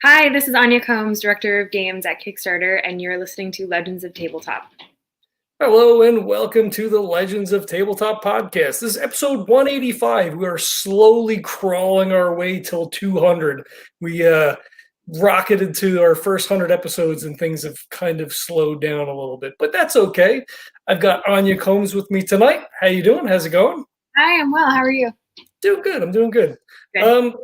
Hi, this is Anya Combs, Director of Games at Kickstarter, and you're listening to Legends of Tabletop. Hello and welcome to the Legends of Tabletop podcast. This is episode 185. We are slowly crawling our way till 200. We rocketed to our first 100 episodes and things have kind of slowed down a little bit, but that's okay. I've got Anya Combs with me tonight. How you doing? How's it going? Hi, I'm well. How are you? Doing good. I'm doing good. Good.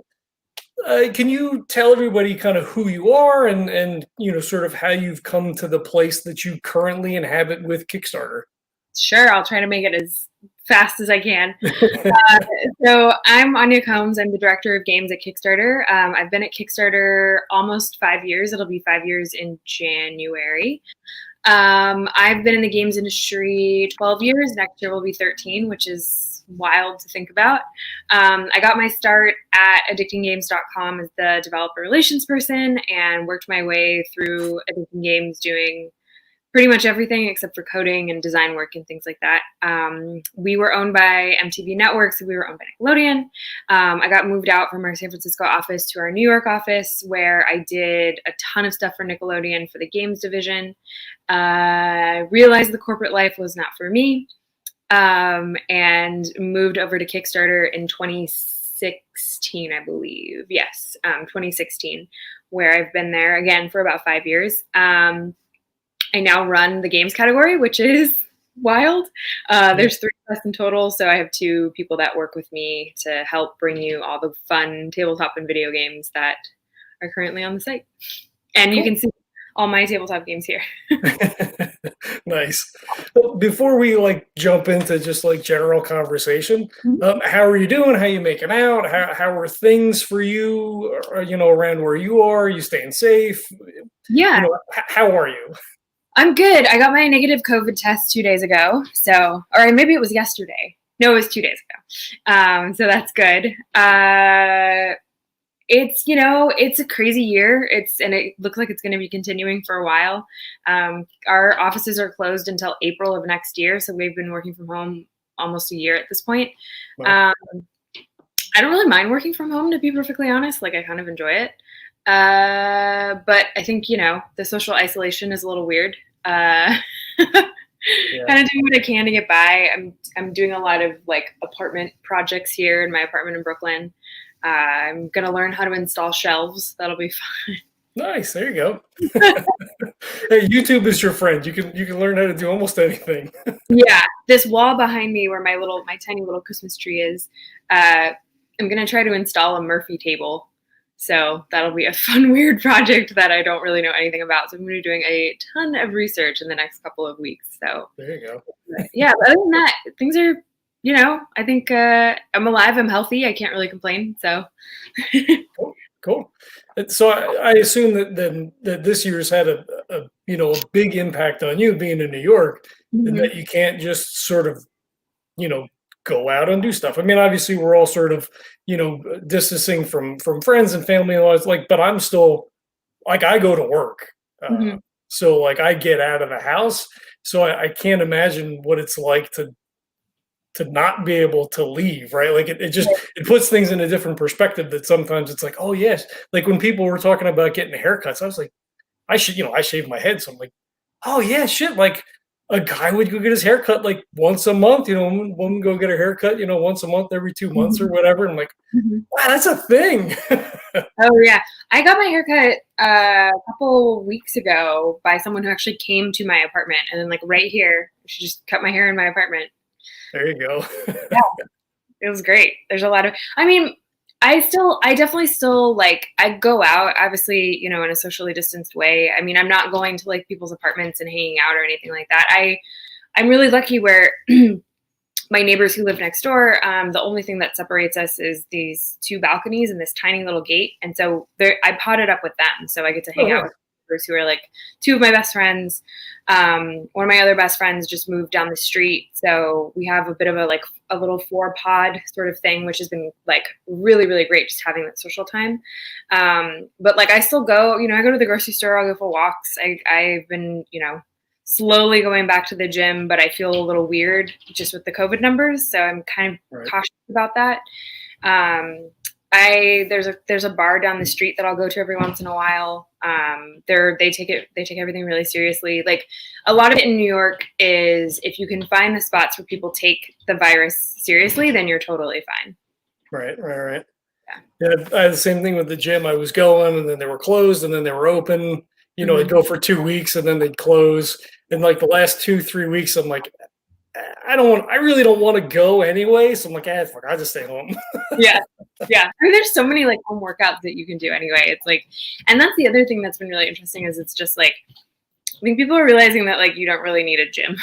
Can you tell everybody kind of who you are and sort of how you've come to the place that you currently inhabit with Kickstarter? Sure, I'll try to make it as fast as I can. So I'm Anya Combs. I'm the Director of Games at Kickstarter. I've been at Kickstarter almost 5 years. It'll be 5 years in January. I've been in the games industry 12 years. Next year will be 13, which is wild to think about. I got my start at AddictingGames.com as the developer relations person and worked my way through Addicting Games doing pretty much everything except for coding and design work and things like that. We were owned by MTV Networks, so we were owned by Nickelodeon. I got moved out from our San Francisco office to our New York office, where I did a ton of stuff for Nickelodeon for the games division. Realized the corporate life was not for me, and moved over to Kickstarter in 2016, I believe. Yes, 2016, where I've been there again for about 5 years. I now run the games category, which is wild. There's 3 of us in total, so I have 2 people that work with me to help bring you all the fun tabletop and video games that are currently on the site. And cool. You can see all my tabletop games here. Nice. Before we jump into just general conversation, how are you doing? How are you making out? How are things for you? Around where you are? Are you staying safe? Yeah. How are you? I'm good. I got my negative COVID test 2 days ago. Or maybe it was yesterday. No, it was 2 days ago. So that's good. It's a crazy year. And it looks like it's going to be continuing for a while. Our offices are closed until April of next year. So we've been working from home almost a year at this point. Wow. I don't really mind working from home, to be perfectly honest. I kind of enjoy it. But I think, the social isolation is a little weird. Kind of doing what I can to get by. I'm doing a lot of apartment projects here in my apartment in Brooklyn. I'm gonna learn how to install shelves. That'll be fun. Nice. There you go. Hey, YouTube is your friend. You can learn how to do almost anything. Yeah, this wall behind me where my tiny little Christmas tree is. I'm gonna try to install a Murphy table. So that'll be a fun, weird project that I don't really know anything about. So I'm going to be doing a ton of research in the next couple of weeks. So there you go. Yeah, but other than that, things are, I think I'm alive. I'm healthy. I can't really complain. So cool. So I assume that this year's had a big impact on you being in New York, and that you can't just sort of, go out and do stuff. I mean, obviously we're all sort of, distancing from friends and family and all that, but I'm still I go to work. So I get out of the house. So I can't imagine what it's like to not be able to leave, right? It puts things in a different perspective that sometimes it's oh yes. When people were talking about getting haircuts, I was like, I shave my head. So I'm like, oh yeah, shit. A guy would go get his haircut once a month, woman go get her haircut, once a month, every 2 months or whatever. And I'm like, wow, that's a thing. Oh yeah. I got my haircut a couple weeks ago by someone who actually came to my apartment, and then right here, she just cut my hair in my apartment. There you go. Yeah. It was great. There's a lot of, I definitely still I go out, obviously, in a socially distanced way. I mean, I'm not going to people's apartments and hanging out or anything like that. I'm really lucky where my neighbors who live next door, the only thing that separates us is these 2 balconies and this tiny little gate. And so I potted up with them. So I get to hang out with neighbors who are 2 of my best friends. One of my other best friends just moved down the street. So we have a bit of a little 4-pod sort of thing, which has been really, really great, just having that social time. But I still go, I go to the grocery store, I'll go for walks. I've been, slowly going back to the gym, but I feel a little weird just with the COVID numbers. So I'm kind of cautious about that. There's a bar down the street that I'll go to every once in a while. They take everything really seriously. Like a lot of it in New York is if you can find the spots where people take the virus seriously, then you're totally fine. Right. Yeah, I had the same thing with the gym. I was going, and then they were closed, and then they were open. I'd go for 2 weeks, and then they'd close. And like the last 2-3 weeks, I'm like, I really don't want to go anyway. So I'm like, fuck, I'll just stay home. Yeah. I mean, there's so many like home workouts that you can do anyway. It's like, and that's the other thing that's been really interesting is it's just like, I think people are realizing that like you don't really need a gym.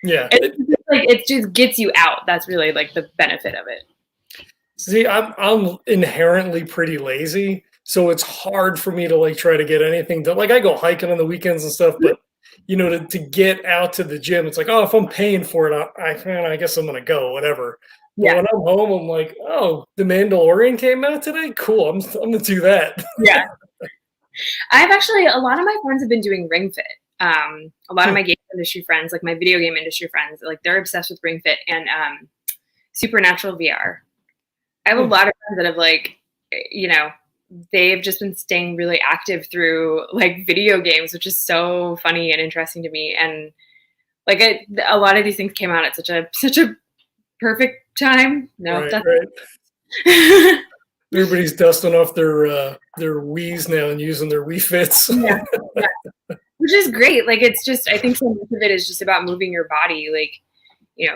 Yeah. It just gets you out. That's really like the benefit of it. See, I'm inherently pretty lazy, so it's hard for me to like try to get anything done. Like I go hiking on the weekends and stuff, but to get out to the gym, it's like, oh, if I'm paying for it, I guess I'm gonna go, whatever. Yeah. But when I'm home, I'm like, oh, The Mandalorian came out today. Cool, I'm gonna do that. Yeah. I've actually a lot of my friends have been doing Ring Fit. A lot of my game industry friends, like my video game industry friends, like they're obsessed with Ring Fit and Supernatural VR. I have a lot of friends that have like, they've just been staying really active through like video games, which is so funny and interesting to me. And like a lot of these things came out at such a perfect time. No, right. Everybody's dusting off their Wiis now and using their Wii Fits. Yeah. Which is great. Like it's just, I think so much of it is just about moving your body. Like,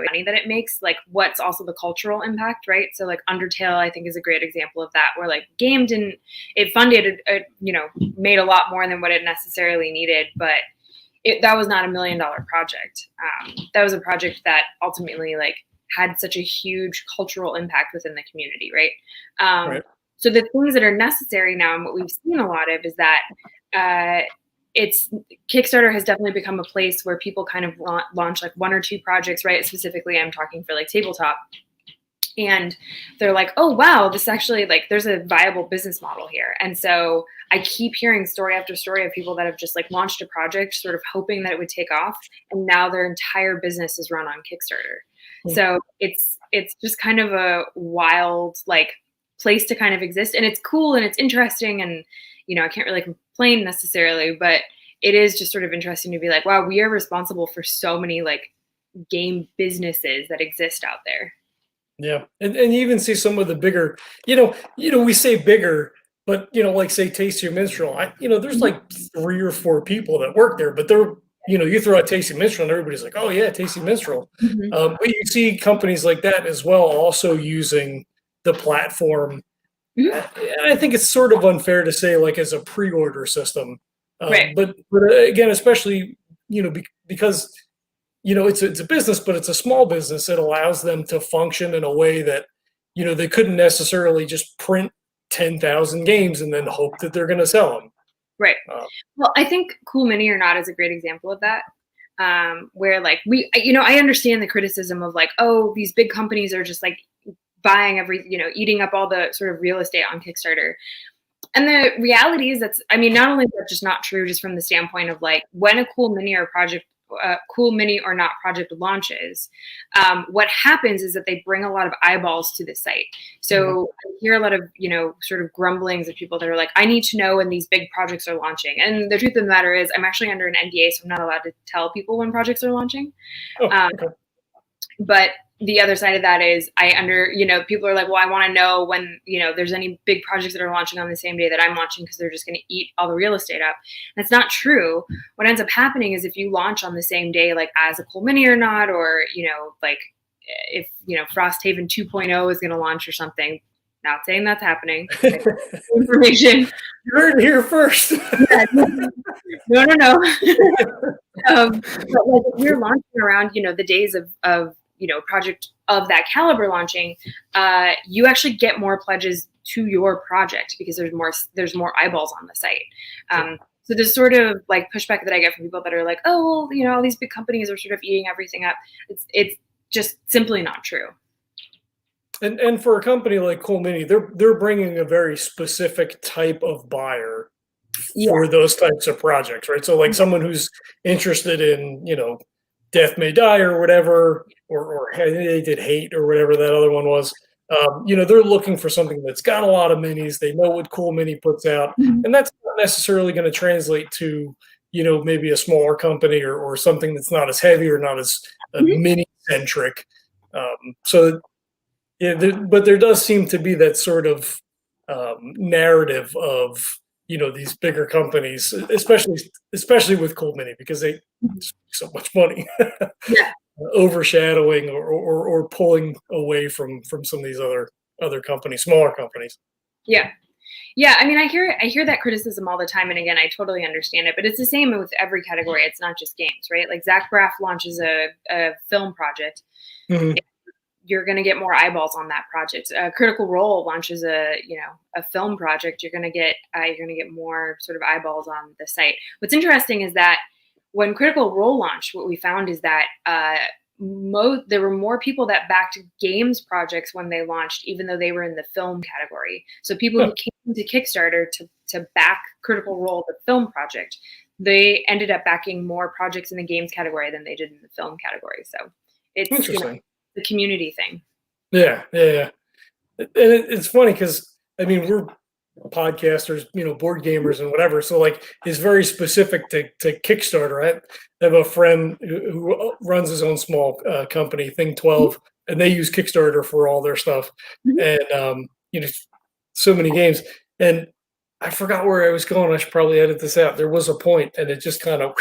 money that it makes, like what's also the cultural impact, right? So like Undertale, I think is a great example of that, where like game it funded, made a lot more than what it necessarily needed, but that was not $1 million project. That was a project that ultimately like had such a huge cultural impact within the community, right? Right. So the things that are necessary now and what we've seen a lot of is that Kickstarter has definitely become a place where people kind of launch like 1 or 2 projects, right? Specifically, I'm talking for like tabletop. And they're like, oh, wow, this actually like there's a viable business model here. And so I keep hearing story after story of people that have just like launched a project sort of hoping that it would take off. And now their entire business is run on Kickstarter. Mm-hmm. So it's just kind of a wild like place to kind of exist. And it's cool and it's interesting. And, I can't really complain necessarily, but it is just sort of interesting to be like, wow, we are responsible for so many like game businesses that exist out there. Yeah. And you even see some of the bigger, we say bigger, but like say Tasty Minstrel, there's like 3 or 4 people that work there, but they're, you throw out Tasty Minstrel and everybody's like, oh yeah, Tasty Minstrel. Mm-hmm. But you see companies like that as well, also using the platform. And I think it's sort of unfair to say like as a pre-order system, right. But again, especially, because it's a business, but it's a small business. It allows them to function in a way that, they couldn't necessarily just print 10,000 games and then hope that they're going to sell them. Right. Well, I think Cool Mini or Not is a great example of that. Where like I understand the criticism of like, oh, these big companies are just like buying eating up all the sort of real estate on Kickstarter. And the reality is not only is that just not true, just from the standpoint of like when a Cool Mini or Not project launches, what happens is that they bring a lot of eyeballs to the site. So I hear a lot of, sort of grumblings of people that are like, I need to know when these big projects are launching. And the truth of the matter is I'm actually under an NDA, so I'm not allowed to tell people when projects are launching. Okay. But the other side of that is people are like, well, I want to know when, there's any big projects that are launching on the same day that I'm launching because they're just going to eat all the real estate up. That's not true. What ends up happening is if you launch on the same day, like as a Cool Mini or Not, or, like if, Frosthaven 2.0 is going to launch or something, not saying that's happening. Information. You heard it here first. No. But like if you're launching around, the days of project of that caliber launching, you actually get more pledges to your project because there's more eyeballs on the site. So there's sort of like pushback that I get from people that are like, oh, well, all these big companies are sort of eating everything up. It's just simply not true. And for a company like Cool Mini, they're bringing a very specific type of buyer for those types of projects, right? So like someone who's interested in, Death May Die or whatever, or they did Hate or whatever that other one was. They're looking for something that's got a lot of minis. They know what Cool Mini puts out, and that's not necessarily going to translate to, maybe a smaller company or something that's not as heavy or not as mini centric. So yeah, but there does seem to be that sort of narrative of these bigger companies, especially with Cool Mini, because they make so much money, Yeah. overshadowing or pulling away from some of these other companies, smaller companies. Yeah. Yeah, I mean, I hear that criticism all the time, and again, I totally understand it. But it's the same with every category. It's not just games, right? Like Zach Braff launches a film project, Mhm. you're going to get more eyeballs on that project. Critical Role launches a film project, you're going to get more sort of eyeballs on the site. What's interesting is that when Critical Role launched, what we found is that there were more people that backed games projects when they launched, even though they were in the film category. So people who came to Kickstarter to back Critical Role, the film project, they ended up backing more projects in the games category than they did in the film category. So it's Interesting. the community thing. Yeah. And it's funny because I mean we're podcasters, board gamers and whatever. So like it's very specific to Kickstarter. I have a friend who runs his own small company, Thing 12, and they use Kickstarter for all their stuff. And so many games. And I forgot where I was going. I should probably edit this out. There was a point, and it just kind of.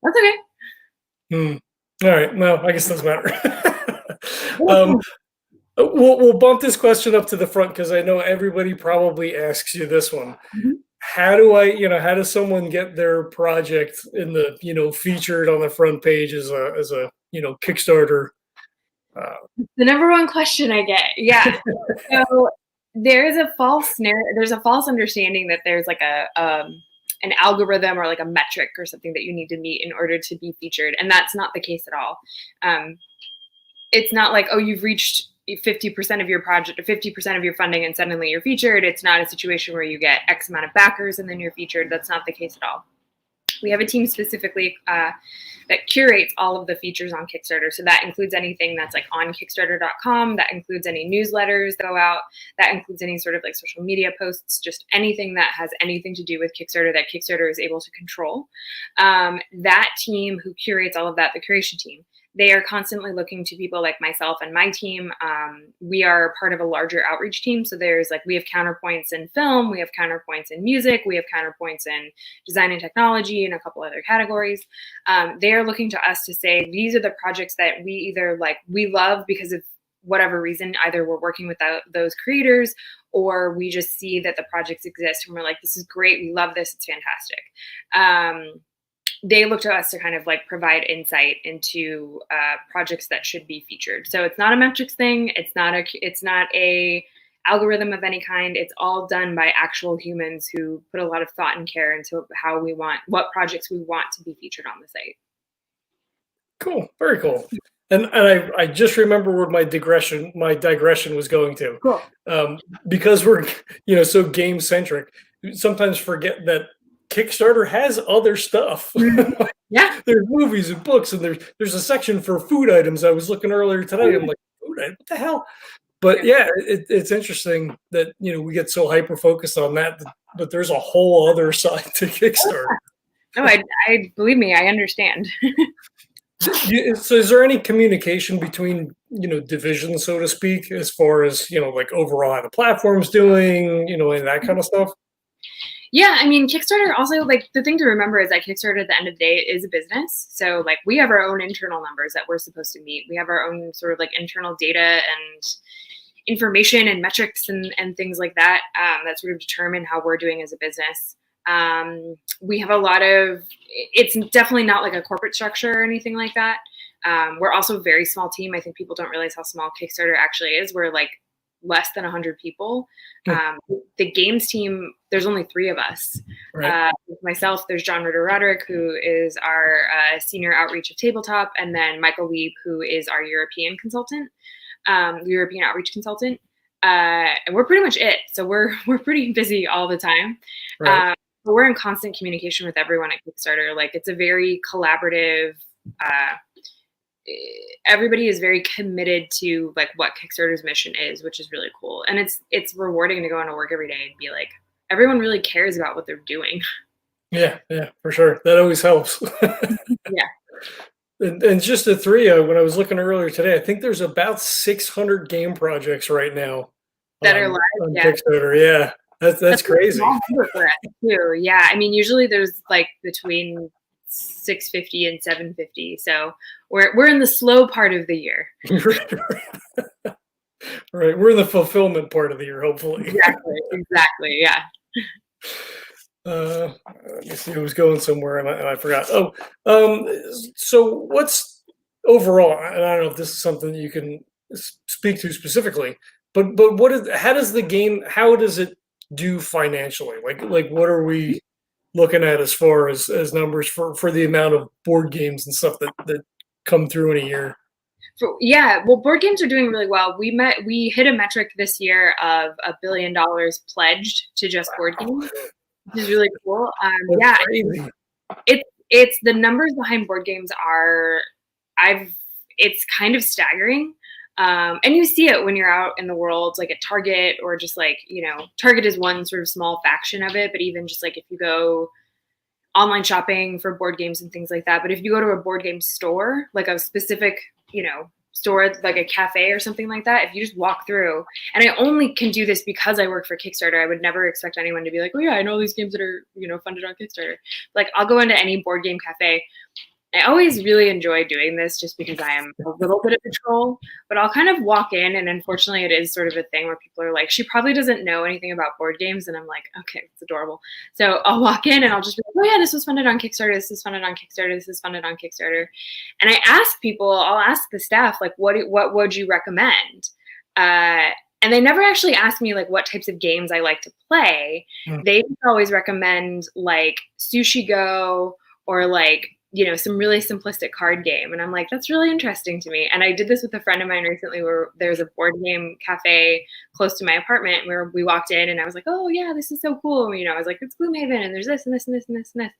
That's okay. All right. No, I guess it doesn't matter. We'll bump this question up to the front because I know everybody probably asks you this one. How does someone get their project in the, featured on the front page as a Kickstarter? The number one question I get. Yeah. So there's a false understanding that there's like an algorithm or like a metric or something that you need to meet in order to be featured. And that's not the case at all. It's not like, oh, you've reached 50% of your project or 50% of your funding and suddenly you're featured. It's not a situation where you get X amount of backers and then you're featured. That's not the case at all. We have a team specifically that curates all of the features on Kickstarter. So that includes anything that's like on Kickstarter.com. That includes any newsletters that go out. That includes any sort of like social media posts, just anything that has anything to do with Kickstarter that Kickstarter is able to control. That team who curates all of that, the curation team, they are constantly looking to people like myself and my team. We are part of a larger outreach team. So we have counterpoints in film, we have counterpoints in music, we have counterpoints in design and technology and a couple other categories. They are looking to us to say, these are the projects that we either we love because of whatever reason, either we're working with those creators or we just see that the projects exist and we're like, this is great, we love this, it's fantastic. They look to us to kind of provide insight into projects that should be featured. So it's not a metrics thing. It's not a algorithm of any kind. It's all done by actual humans who put a lot of thought and care into what projects we want to be featured on the site. Cool. Very cool. And I just remember where my digression was going to. Cool. Because we're so game centric, sometimes forget that Kickstarter has other stuff. Yeah. There's movies and books, and there's a section for food items. I was looking earlier today. I'm like, food item? What the hell? But yeah, it's interesting that we get so hyper focused on that, but there's a whole other side to Kickstarter. No, I believe me, I understand. So is there any communication between divisions, so to speak, as far as overall how the platform's doing, and that kind of stuff? Yeah, I mean, Kickstarter also, the thing to remember is that Kickstarter at the end of the day is a business. So we have our own internal numbers that we're supposed to meet. We have our own sort of internal data and information and metrics and things like that that sort of determine how we're doing as a business. We have it's definitely not like a corporate structure or anything like that. We're also a very small team. I think people don't realize how small Kickstarter actually is. We're less than 100 people. The games team, there's only 3 of us. Right. Myself, there's John Ritter-Roderick, who is our senior outreach of Tabletop, and then Michael Lieb, who is our European consultant, European outreach consultant. And we're pretty much it. So we're pretty busy all the time. Right. But we're in constant communication with everyone at Kickstarter. It's a very collaborative everybody is very committed to like what Kickstarter's mission is, which is really cool. And it's rewarding to go into work every day and be like, everyone really cares about what they're doing. Yeah, for sure. That always helps. Yeah. And just the three, when I was looking earlier today, I think there's about 600 game projects right now That are live on Kickstarter. Yeah, that's crazy. For us too. Yeah, I mean, usually there's like between 650 and 750. So we're in the slow part of the year. Right, we're in the fulfillment part of the year, hopefully. Exactly. Yeah. Let me see. I was going somewhere and I forgot. So what's overall? And I don't know if this is something you can speak to specifically, but how does it do financially? Like what are we looking at as far as numbers for the amount of board games and stuff that come through in a year? Yeah, well, board games are doing really well. We hit a metric this year of $1 billion pledged to just board games, which is really cool. Yeah, crazy. It's the numbers behind board games are, it's kind of staggering. And you see it when you're out in the world, like at Target, or just like, Target is one sort of small faction of it, but even just like if you go online shopping for board games and things like that. But if you go to a board game store, like a specific, store, like a cafe or something like that, if you just walk through, and I only can do this because I work for Kickstarter, I would never expect anyone to be like, oh yeah, I know these games that are, funded on Kickstarter. Like I'll go into any board game cafe. I always really enjoy doing this just because I am a little bit of a troll, but I'll kind of walk in, and unfortunately it is sort of a thing where people are like, she probably doesn't know anything about board games. And I'm like, okay, it's adorable. So I'll walk in and I'll just be like, oh yeah, this was funded on Kickstarter. This is funded on Kickstarter. This is funded on Kickstarter. And I ask people, I'll ask the staff, like, what would you recommend? And they never actually ask me like what types of games I like to play. They always recommend like Sushi Go or like, some really simplistic card game. And I'm like, that's really interesting to me. And I did this with a friend of mine recently where there's a board game cafe close to my apartment where we walked in and I was like, oh yeah, this is so cool. And, I was like, it's Gloomhaven and there's this and this and this and this and this.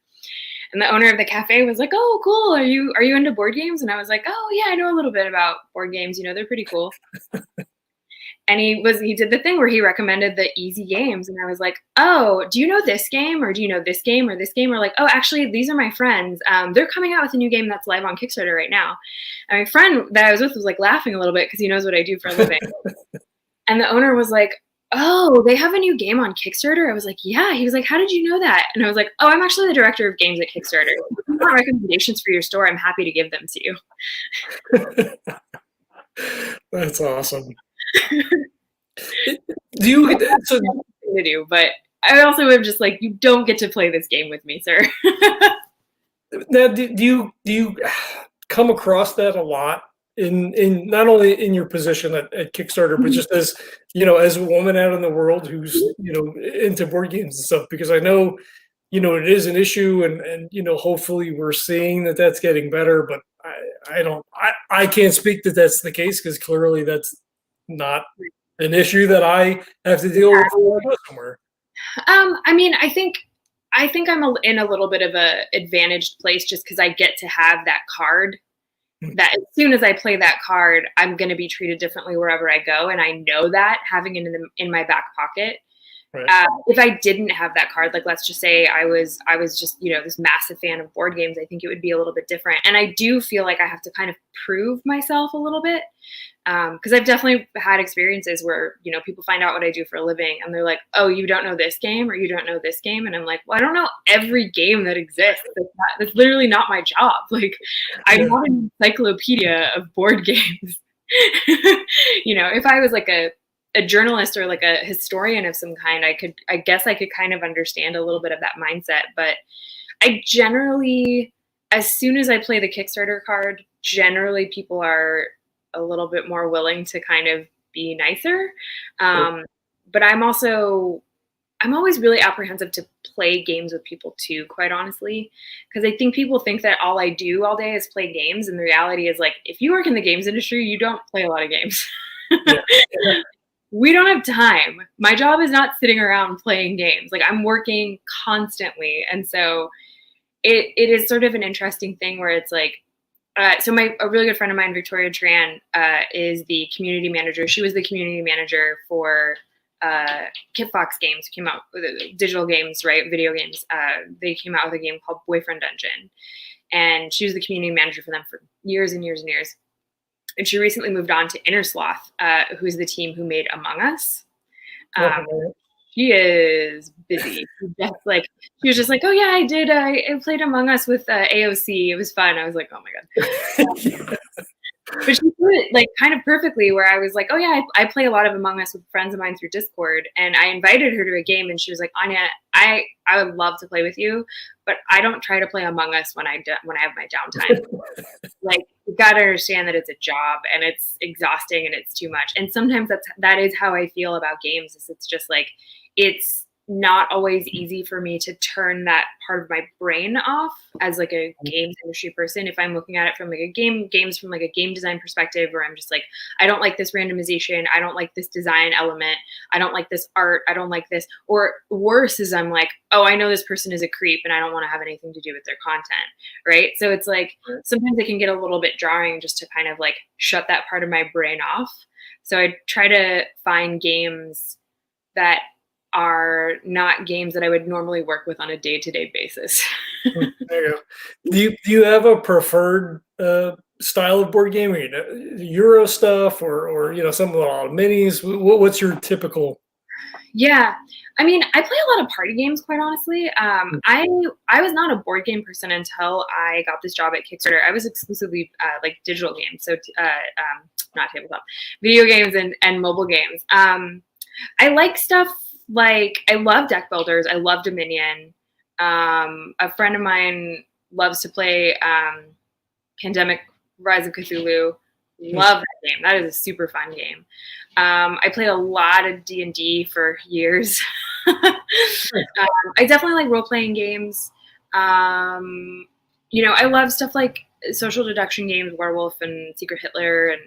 And the owner of the cafe was like, oh, cool. Are you into board games? And I was like, oh yeah, I know a little bit about board games. They're pretty cool. And he did the thing where he recommended the easy games. And I was like, oh, do you know this game? Or do you know this game or this game? Or like, oh, actually, these are my friends. They're coming out with a new game that's live on Kickstarter right now. And my friend that I was with was like laughing a little bit because he knows what I do for a living. And the owner was like, oh, they have a new game on Kickstarter? I was like, yeah. He was like, how did you know that? And I was like, oh, I'm actually the director of games at Kickstarter. If you want recommendations for your store, I'm happy to give them to you. That's awesome. Do you but I also am just like, you don't get to play this game with me, sir. Now, do you come across that a lot in not only in your position at Kickstarter, but just as as a woman out in the world who's into board games and stuff? Because I know it is an issue, and hopefully we're seeing that that's getting better, but I can't speak that that's the case, because clearly that's not an issue that I have to deal with when I go somewhere. I mean, I think I'm in a little bit of a advantaged place just because I get to have that card. That as soon as I play that card, I'm going to be treated differently wherever I go, and I know that, having it in my back pocket. Right. If I didn't have that card, like let's just say I was just this massive fan of board games, I think it would be a little bit different. And I do feel like I have to kind of prove myself a little bit, because I've definitely had experiences where people find out what I do for a living and they're like, oh, you don't know this game, or you don't know this game, and I'm like, well, I don't know every game that exists. That's literally not my job. Like, I'm not an encyclopedia of board games. If I was like a journalist or like a historian of some kind, I guess I could kind of understand a little bit of that mindset. But I generally, as soon as I play the Kickstarter card, generally people are a little bit more willing to kind of be nicer. But I'm always really apprehensive to play games with people too, quite honestly, because I think people think that all I do all day is play games. And the reality is, like, if you work in the games industry, you don't play a lot of games. Yeah. We don't have time. My job is not sitting around playing games. Like, I'm working constantly. And so it is sort of an interesting thing where it's like, So a really good friend of mine, Victoria Tran, is the community manager. She was the community manager for Kitfox Games. Came out with digital games, right? Video games. They came out with a game called Boyfriend Dungeon, and she was the community manager for them for years and years and years. And she recently moved on to Innersloth, who's the team who made Among Us. She is busy. She was just like, oh yeah, I did. I played Among Us with AOC. It was fun. I was like, oh my god. But she put it like kind of perfectly, where I was like, oh yeah, I play a lot of Among Us with friends of mine through Discord, and I invited her to a game, and she was like, Anya, I would love to play with you, but I don't try to play Among Us when I have my downtime. Like, you got to understand that it's a job and it's exhausting and it's too much. And sometimes that is how I feel about games. Is it's just like, it's not always easy for me to turn that part of my brain off as like a games industry person. If I'm looking at it from like games from like a game design perspective, where I'm just like, I don't like this randomization. I don't like this design element. I don't like this art. I don't like this. Or worse is I'm like, oh, I know this person is a creep and I don't want to have anything to do with their content. Right. So it's like, sometimes it can get a little bit jarring just to kind of like shut that part of my brain off. So I try to find games that are not games that I would normally work with on a day-to-day basis. There you go. Do you have a preferred style of board game? Euro stuff, or some of the minis? What's your typical? Yeah, I mean, I play a lot of party games, quite honestly. I was not a board game person until I got this job at Kickstarter. I was exclusively like digital games, so not tabletop, video games and mobile games. I like stuff. Like, I love deck builders. I love Dominion. A friend of mine loves to play Pandemic Rise of Cthulhu. Love that game. That is a super fun game. I played a lot of D&D for years. I definitely like role-playing games. I love stuff like social deduction games, Werewolf and Secret Hitler and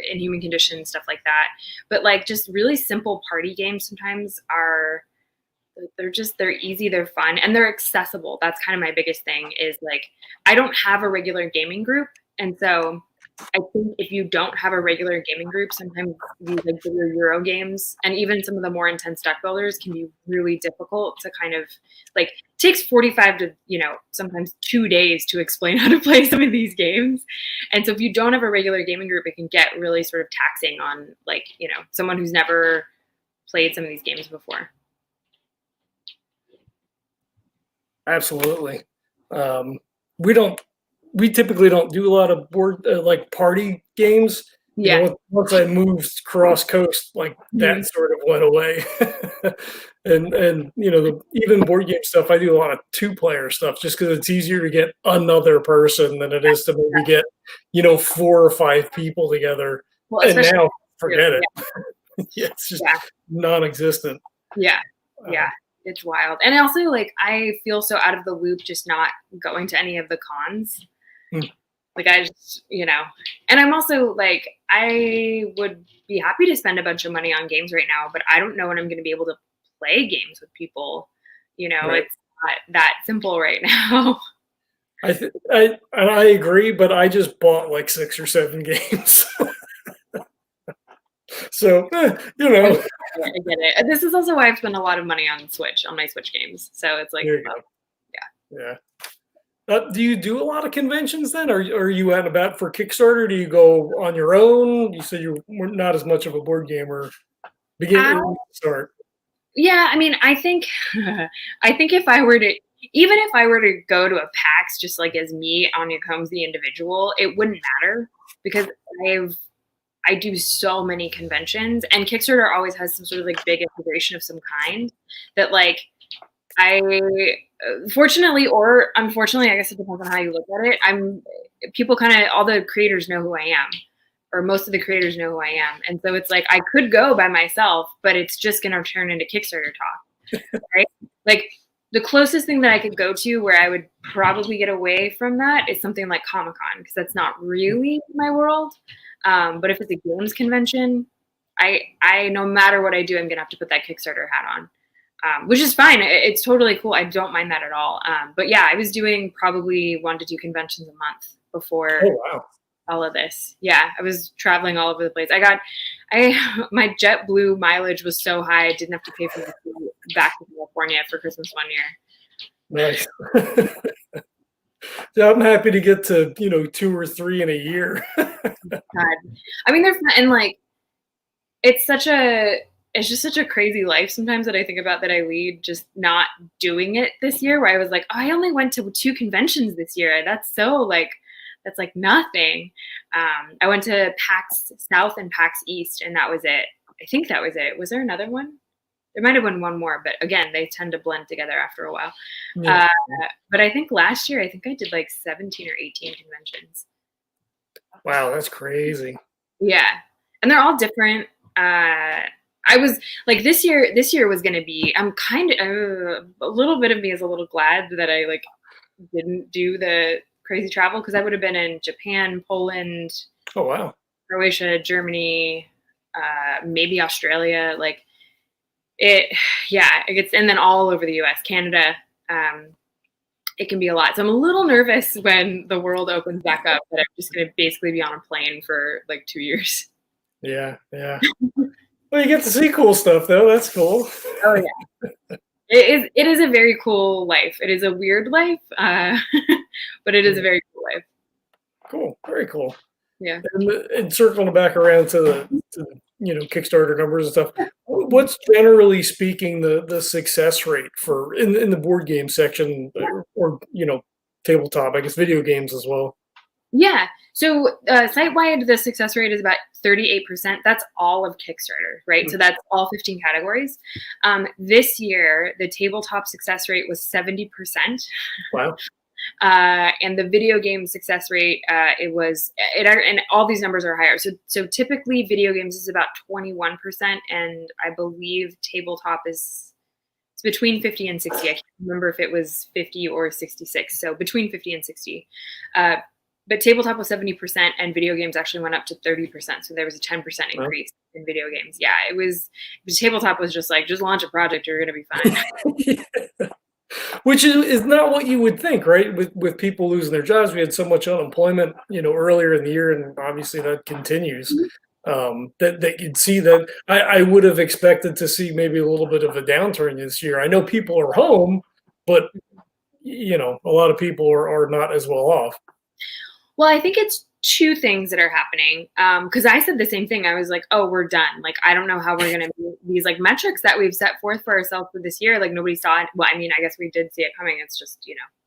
Inhuman Condition, stuff like that. But like just really simple party games sometimes they're easy, they're fun, and they're accessible. That's kind of my biggest thing, is like, I don't have a regular gaming group. And so I think if you don't have a regular gaming group, sometimes these like bigger Euro games and even some of the more intense deck builders can be really difficult to kind of like, it takes 45 to, sometimes 2 days to explain how to play some of these games. And so if you don't have a regular gaming group, it can get really sort of taxing on like, someone who's never played some of these games before. Absolutely. We typically don't do a lot of board like party games. Yeah. Once I moved cross coast, like that sort of went away. and even board game stuff, I do a lot of 2-player stuff just because it's easier to get another person than it is to maybe get 4 or 5 people together. Well, and now forget it. Yeah, it's just non-existent. Yeah. Yeah. It's wild. And also, like, I feel so out of the loop just not going to any of the cons. Like, I just, and I'm also like, I would be happy to spend a bunch of money on games right now, but I don't know when I'm going to be able to play games with people. Right. It's not that simple right now. I agree, but I just bought like 6 or 7 games. So, I get it. This is also why I've spent a lot of money on my Switch games. So it's like, yeah. Do you do a lot of conventions then? Are you out and about for Kickstarter? Do you go on your own? You said you were not as much of a board gamer beginning to start. Yeah, I mean, I think if I were to go to a PAX just like as me, Anya Combs, the individual, it wouldn't matter because I do so many conventions, and Kickstarter always has some sort of like big integration of some kind that like fortunately or unfortunately, I guess it depends on how you look at it. All the creators know who I am, or most of the creators know who I am. And so it's like, I could go by myself, but it's just going to turn into Kickstarter talk, right? Like the closest thing that I could go to where I would probably get away from that is something like Comic-Con, because that's not really my world. But if it's a games convention, I no matter what I do, I'm going to have to put that Kickstarter hat on, which is fine. It's totally cool. I don't mind that at all. But yeah, I was doing probably 1 to 2 conventions a month before Oh, wow. all of this. Yeah, I was traveling all over the place. My JetBlue mileage was so high I didn't have to pay for the food back to California for Christmas one year. Nice. Yeah, I'm happy to get to 2 or 3 in a year. God. I mean, they're fun, and like it's just such a crazy life sometimes that I think about that I lead, just not doing it this year, where I was like, oh, I only went to 2 conventions this year. That's like nothing. I went to PAX South and PAX East, and that was it. I think that was it. Was there another one? There might have been one more, but again, they tend to blend together after a while. Yeah. But I think last year, I think I did like 17 or 18 conventions. Wow, that's crazy. Yeah, and they're all different. I was like, this year was going to be, I'm kind of, a little bit of me is a little glad that I like didn't do the crazy travel, because I would have been in Japan, Poland, Oh, wow. Croatia, Germany, maybe Australia. Like it gets, and then all over the US, Canada. It can be a lot. So I'm a little nervous when the world opens back up that I'm just going to basically be on a plane for like 2 years. Yeah. Well, you get to see cool stuff, though. That's cool. Oh yeah, it is a very cool life. It is a weird life, but it is a very cool life. Cool, very cool. Yeah. And circling back around to the Kickstarter numbers and stuff, what's generally speaking the success rate for in the board game section or tabletop, I guess video games as well? Yeah. So site-wide, the success rate is about 38%. That's all of Kickstarter, right? Mm-hmm. So that's all 15 categories. This year, the tabletop success rate was 70%. Wow. And the video game success rate, and all these numbers are higher. So typically video games is about 21%, and I believe tabletop it's between 50 and 60. I can't remember if it was 50 or 66. So between 50 and 60. But tabletop was 70%, and video games actually went up to 30%. So there was a 10% increase in video games. Yeah, tabletop was just launch a project, you're going to be fine. Yeah. Which is not what you would think, right? With people losing their jobs, we had so much unemployment, earlier in the year, and obviously that continues. That you'd see that. I would have expected to see maybe a little bit of a downturn this year. I know people are home, but a lot of people are not as well off. Well, I think it's 2 things that are happening. Because I said the same thing. I was like, oh, we're done. Like, I don't know how we're going to meet these like metrics that we've set forth for ourselves for this year. Like, nobody saw it. Well, I mean, I guess we did see it coming. It's just,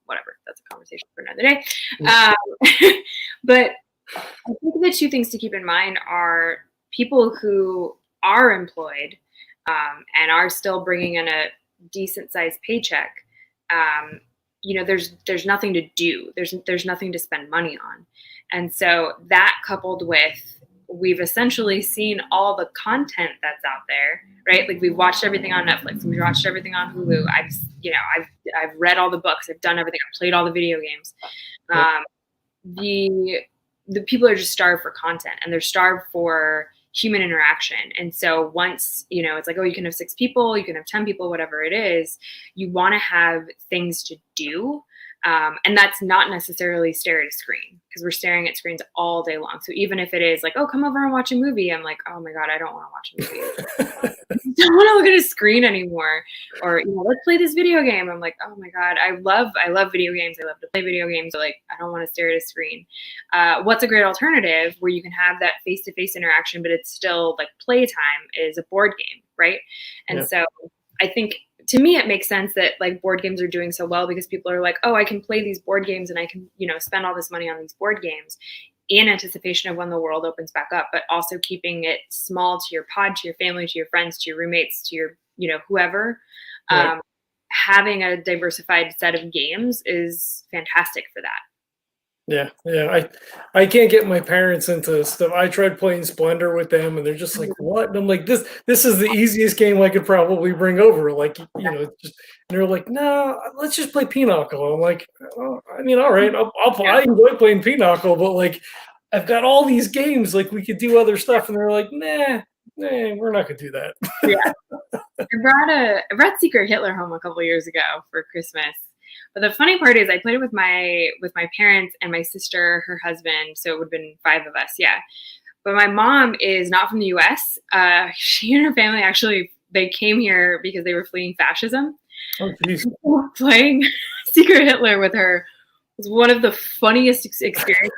whatever. That's a conversation for another day. But I think the 2 things to keep in mind are people who are employed and are still bringing in a decent sized paycheck. There's nothing to do. There's nothing to spend money on. And so that coupled with, we've essentially seen all the content that's out there, right? Like we've watched everything on Netflix, we've watched everything on Hulu. I've read all the books, I've done everything, I've played all the video games. The people are just starved for content, and they're starved for human interaction. And so once, it's like, oh, you can have 6 people, you can have 10 people, whatever it is, you want to have things to do. And that's not necessarily stare at a screen, because we're staring at screens all day long. So even if it is like, oh, come over and watch a movie, I'm like, oh my God, I don't want to watch a movie. I don't want to look at a screen anymore. Or, let's play this video game. I'm like, oh my God, I love video games. I love to play video games. So like, I don't want to stare at a screen. What's a great alternative where you can have that face-to-face interaction, but it's still like playtime, is a board game, right? And so I think, to me, it makes sense that like board games are doing so well, because people are like, oh, I can play these board games and I can, spend all this money on these board games in anticipation of when the world opens back up, but also keeping it small to your pod, to your family, to your friends, to your roommates, to your, whoever. Right. Having a diversified set of games is fantastic for that. Yeah. I can't get my parents into stuff. I tried playing Splendor with them, and they're just like, "What?" And I'm like, "This is the easiest game I could probably bring over." Like, and they're like, "No, let's just play Pinochle." I'm like, "Oh, I mean, all right, I'll play. I enjoy playing Pinochle, but like, I've got all these games. Like, we could do other stuff." And they're like, "Nah, we're not gonna do that." Yeah, I brought Secret Hitler home a couple years ago for Christmas. But the funny part is I played it with my parents and my sister, her husband. So it would have been 5 of us. Yeah. But my mom is not from the US. She and her family actually, they came here because they were fleeing fascism. Oh, geez. Playing Secret Hitler with her was one of the funniest experiences.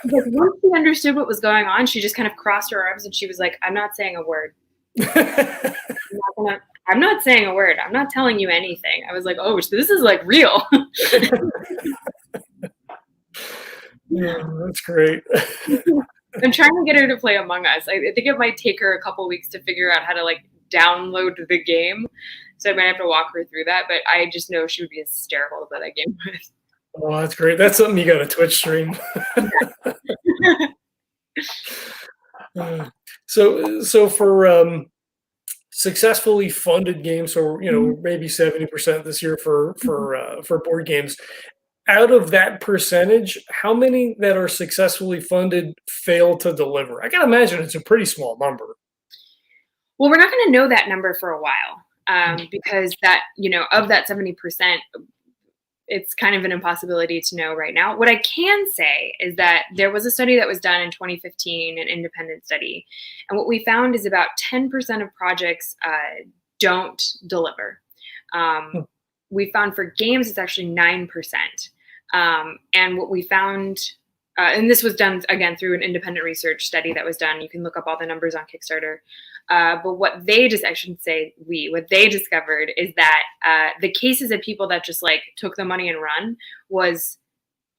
Because once she understood what was going on, she just kind of crossed her arms and she was like, I'm not saying a word. I'm not saying a word. I'm not telling you anything. I was like, oh, this is like real. Yeah, that's great. I'm trying to get her to play Among Us. I think it might take her a couple weeks to figure out how to like download the game. So I might have to walk her through that. But I just know she would be hysterical to play that game with. Oh, that's great. That's something you got to Twitch stream. So for successfully funded games, or maybe 70% this year for board games. Out of that percentage, how many that are successfully funded fail to deliver? I can imagine it's a pretty small number. Well, we're not going to know that number for a while because that of that 70%, it's kind of an impossibility to know right now. What I can say is that there was a study that was done in 2015, an independent study. And what we found is about 10% of projects don't deliver. We found for games, it's actually 9%. And what we found, and this was done, again, through an independent research study that was done. You can look up all the numbers on Kickstarter. But what they what they discovered is that the cases of people that just like took the money and run was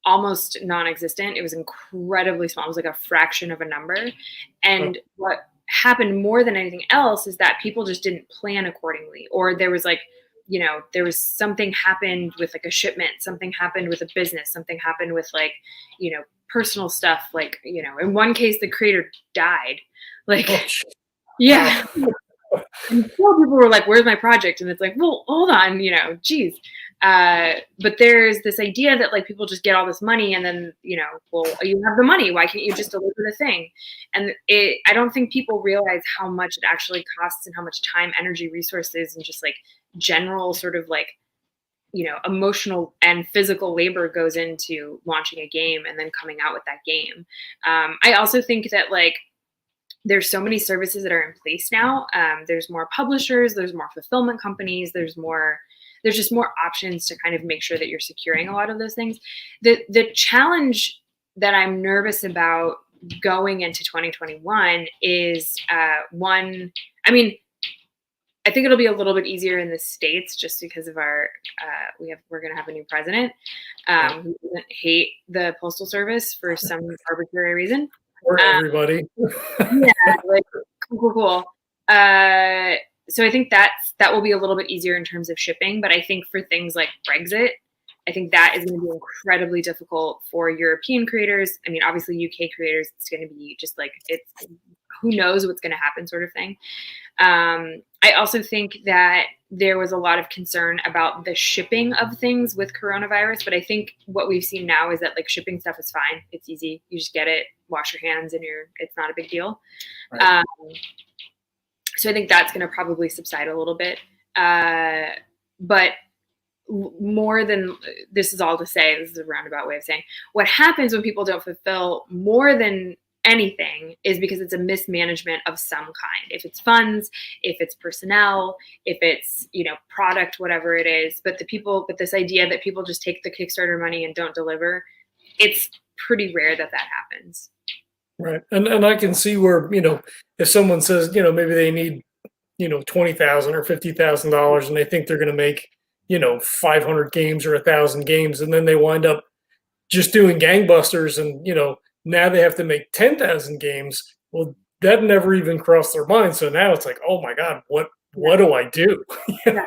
almost non-existent. It was incredibly small. It was like a fraction of a number. And what happened more than anything else is that people just didn't plan accordingly, or there was like, there was something happened with like a shipment, something happened with a business, something happened with like, personal stuff. Like, in one case, the creator died. Like, yeah. And so people were like, where's my project? And it's like, well, hold on, geez. But there's this idea that like people just get all this money and then, well, you have the money. Why can't you just deliver the thing? And I don't think people realize how much it actually costs and how much time, energy, resources, and just like general sort of like, emotional and physical labor goes into launching a game and then coming out with that game. I also think that like, there's so many services that are in place now. There's more publishers, there's more fulfillment companies, there's just more options to kind of make sure that you're securing a lot of those things. The challenge that I'm nervous about going into 2021 is one, I mean, I think it'll be a little bit easier in the States just because of our, we're going to have a new president who doesn't hate the Postal Service for some arbitrary reason. Or everybody. Yeah, like cool. So I think that will be a little bit easier in terms of shipping. But I think for things like Brexit, I think that is going to be incredibly difficult for European creators. I mean, obviously UK creators, it's going to be just like, it's who knows what's going to happen sort of thing. I also think that there was a lot of concern about the shipping of things with coronavirus, but I think what we've seen now is that like shipping stuff is fine. It's easy. You just get it, wash your hands, and it's not a big deal. Right. So I think that's going to probably subside a little bit. But more than, this is all to say, this is a roundabout way of saying, what happens when people don't fulfill more than anything is because it's a mismanagement of some kind. If it's funds, if it's personnel, if it's, product, whatever it is. But this idea that people just take the Kickstarter money and don't deliver, it's pretty rare that happens. Right. And I can see where, if someone says, maybe they need, $20,000 or $50,000 and they think they're going to make, 500 games or 1,000 games, and then they wind up just doing gangbusters and, now they have to make 10,000 games. Well, that never even crossed their mind. So now it's like, oh my God, what do I do? Yeah.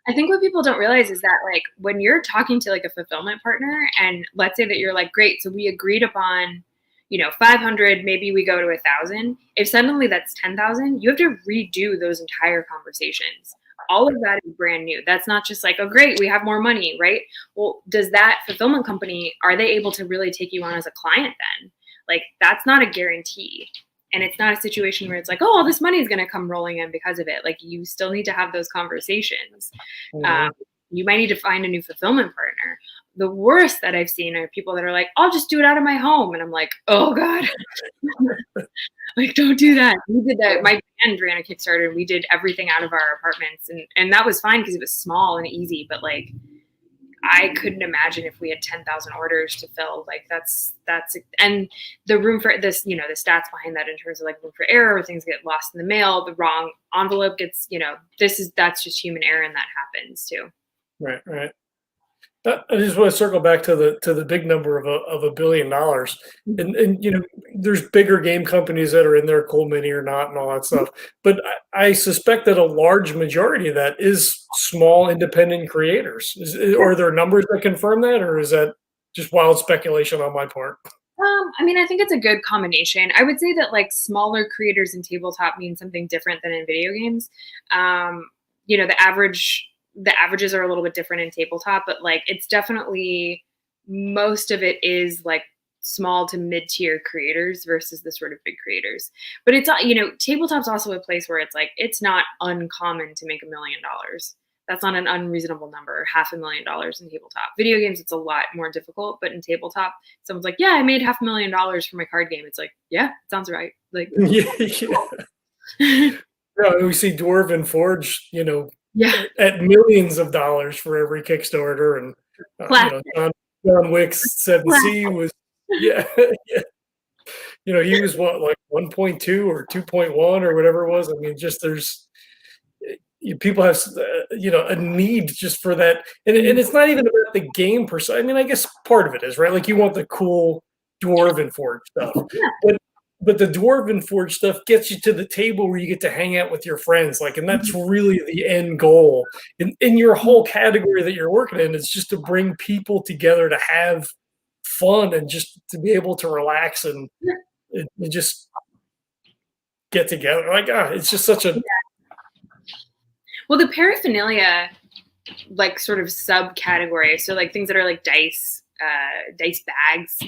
I think what people don't realize is that like when you're talking to like a fulfillment partner, and let's say that you're like, great, so we agreed upon, 500, maybe we go to 1,000. If suddenly that's 10,000, you have to redo those entire conversations. All of that is brand new. That's not just like, oh, great, we have more money, right? Well, does that fulfillment company, are they able to really take you on as a client then? Like, that's not a guarantee. And it's not a situation where it's like, oh, all this money is going to come rolling in because of it. Like, you still need to have those conversations. Mm-hmm. You might need to find a new fulfillment partner. The worst that I've seen are people that are like, I'll just do it out of my home. And I'm like, oh God, like, don't do that. We did that. My band ran a Kickstarter and we did everything out of our apartments. And that was fine because it was small and easy. But like, I couldn't imagine if we had 10,000 orders to fill. Like that's, and the room for this, the stats behind that in terms of like room for error, things get lost in the mail, the wrong envelope gets, that's just human error and that happens too. Right. I just want to circle back to the big number of $1 billion, and there's bigger game companies that are in there, Cool Mini or not, and all that stuff. But I suspect that a large majority of that is small independent creators. Are there numbers that confirm that, or is that just wild speculation on my part? I think it's a good combination. I would say that like smaller creators in tabletop mean something different than in video games. The averages are a little bit different in tabletop, but like it's definitely, most of it is like small to mid-tier creators versus the sort of big creators. But it's, tabletop's also a place where it's like, it's not uncommon to make $1 million. That's not an unreasonable number, $500,000 in tabletop. Video games, it's a lot more difficult, but in tabletop, someone's like, yeah, I made $500,000 for my card game. It's like, yeah, sounds right. Like, yeah. We see Dwarven Forge, at millions of dollars for every Kickstarter, and John Wick's 7C was, yeah. He was what, like 1.2 or 2.1 or whatever it was. I mean, just people have a need just for that, and it's not even about the game per se. I mean, I guess part of it is, right, like you want the cool Dwarven Forge stuff, but the Dwarven Forge stuff gets you to the table where you get to hang out with your friends, like, and that's really the end goal in your whole category that you're working in. It's just to bring people together to have fun and just to be able to relax and just get together. Like, it's just such a well, the paraphernalia, like sort of subcategory. So like things that are like dice bags.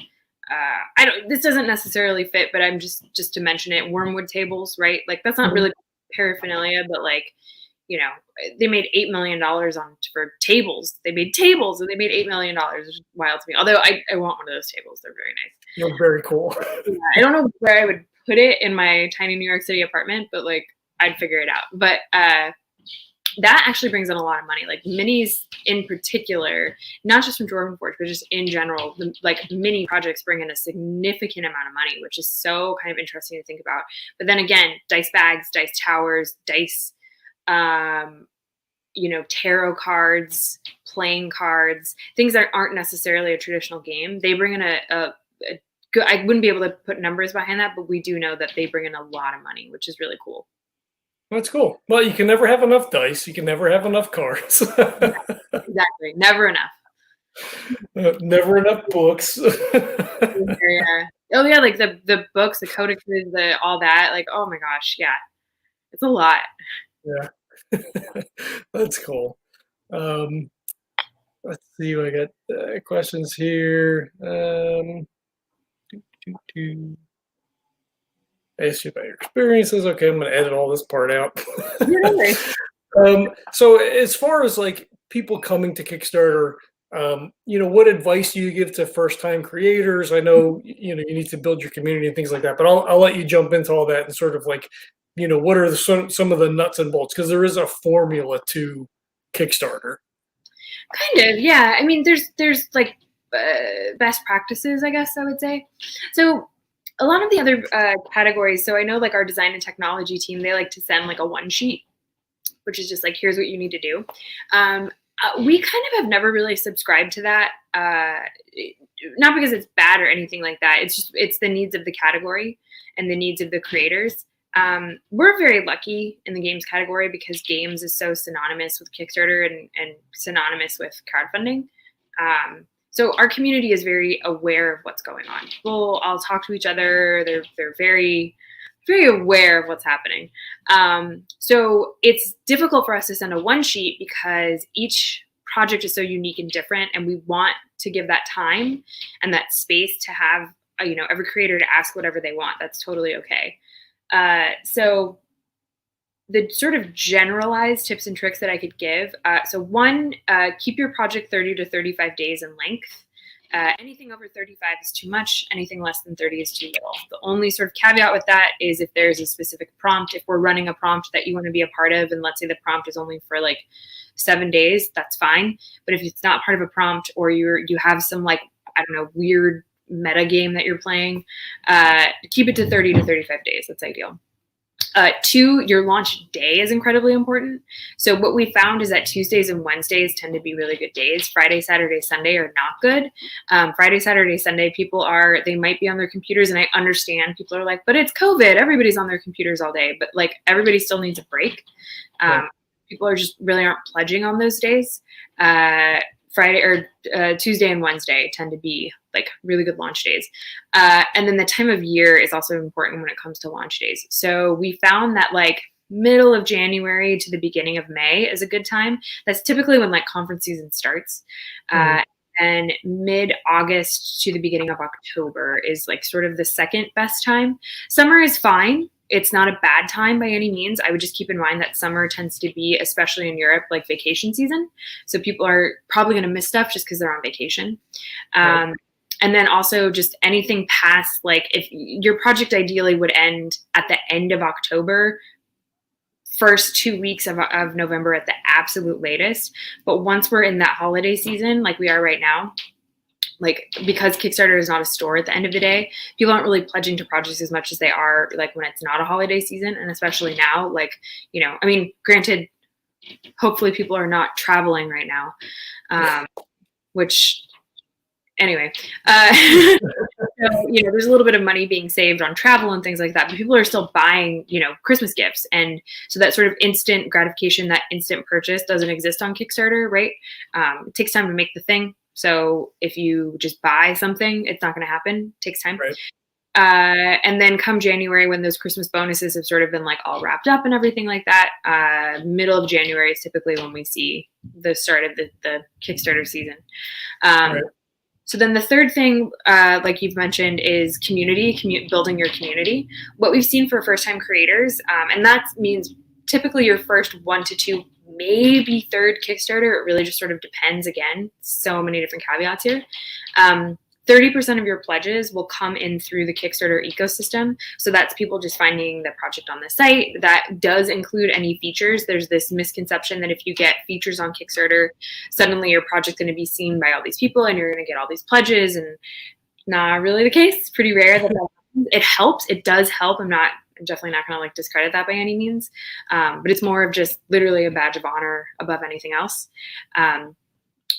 This doesn't necessarily fit, but I'm just to mention it, wormwood tables, right? Like that's not really paraphernalia, but like, they made $8 million for tables. They made tables and they made $8 million, which is wild to me. Although I want one of those tables. They're very nice. They're very cool. I don't know where I would put it in my tiny New York City apartment, but like I'd figure it out. But that actually brings in a lot of money. Like minis in particular, not just from Dwarven Forge, but just in general, like mini projects bring in a significant amount of money, which is so kind of interesting to think about. But then again, dice bags, dice towers, dice, tarot cards, playing cards, things that aren't necessarily a traditional game. They bring in a good, I wouldn't be able to put numbers behind that, but we do know that they bring in a lot of money, which is really cool. That's cool. Well, you can never have enough dice. You can never have enough cards. Exactly. Never enough. Never enough books. Yeah. Oh yeah, like the books, the codexes, all that. Like, oh my gosh, yeah. It's a lot. Yeah. That's cool. Let's see. I got questions here. Ask you about your experiences. Okay, I'm going to edit all this part out. So as far as like people coming to Kickstarter, what advice do you give to first-time creators? I know, you need to build your community and things like that, but I'll let you jump into all that and sort of like, what are some of the nuts and bolts? Because there is a formula to Kickstarter. Kind of, yeah. I mean, there's like best practices, I guess I would say. So a lot of the other categories, so I know like our design and technology team, they like to send like a one sheet, which is just like, here's what you need to do. We kind of have never really subscribed to that. Not because it's bad or anything like that. It's the needs of the category and the needs of the creators. We're very lucky in the games category because games is so synonymous with Kickstarter and synonymous with crowdfunding. So our community is very aware of what's going on. People all talk to each other. They're very, very aware of what's happening. So it's difficult for us to send a one sheet because each project is so unique and different, and we want to give that time and that space to have every creator to ask whatever they want. That's totally okay. So the sort of generalized tips and tricks that I could give. So one, keep your project 30 to 35 days in length. Anything over 35 is too much. Anything less than 30 is too little. The only sort of caveat with that is if there's a specific prompt. If we're running a prompt that you want to be a part of, and let's say the prompt is only for like 7 days, that's fine. But if it's not part of a prompt, or you have some like, I don't know, weird meta game that you're playing, keep it to 30 to 35 days. That's ideal. Two, your launch day is incredibly important. So what we found is that Tuesdays and Wednesdays tend to be really good days. Friday, Saturday, Sunday are not good. Friday, Saturday, Sunday, they might be on their computers, and I understand people are like, but it's COVID. Everybody's on their computers all day. But like, everybody still needs a break. People are just really aren't pledging on those days. Friday or Tuesday and Wednesday tend to be like really good launch days. And then the time of year is also important when it comes to launch days. So we found that like middle of January to the beginning of May is a good time. That's typically when like conference season starts. And mid-August to the beginning of October is like sort of the second best time. Summer is fine. It's not a bad time by any means. I would just keep in mind that summer tends to be, especially in Europe, like vacation season. So people are probably going to miss stuff just because they're on vacation. Right. And then also just anything past, like if your project ideally would end at the end of October, first 2 weeks of November at the absolute latest. But once we're in that holiday season, like we are right now, like because Kickstarter is not a store at the end of the day, people aren't really pledging to projects as much as they are like when it's not a holiday season. And especially now, like, you know, I mean, granted, hopefully people are not traveling right now, which anyway, so, you know, there's a little bit of money being saved on travel and things like that, but people are still buying, you know, Christmas gifts. And so that sort of instant gratification, that instant purchase doesn't exist on Kickstarter, right? It takes time to make the thing. So if you just buy something, it's not going to happen. It takes time. Right. And then come January, when those Christmas bonuses have sort of been like all wrapped up and everything like that, middle of January is typically when we see the start of the Kickstarter season. Right. So then the third thing, like you've mentioned, is building your community. What we've seen for first-time creators, and that means typically your first 1 to 2, maybe third Kickstarter. It really just sort of depends. Again, so many different caveats here. 30% of your pledges will come in through the Kickstarter ecosystem. So that's people just finding the project on the site. That does include any features. There's this misconception that if you get features on Kickstarter, suddenly your project's going to be seen by all these people and you're going to get all these pledges. And not really the case. It's pretty rare that happens. It helps. It does help. I'm definitely not going to like discredit that by any means. But it's more of just literally a badge of honor above anything else.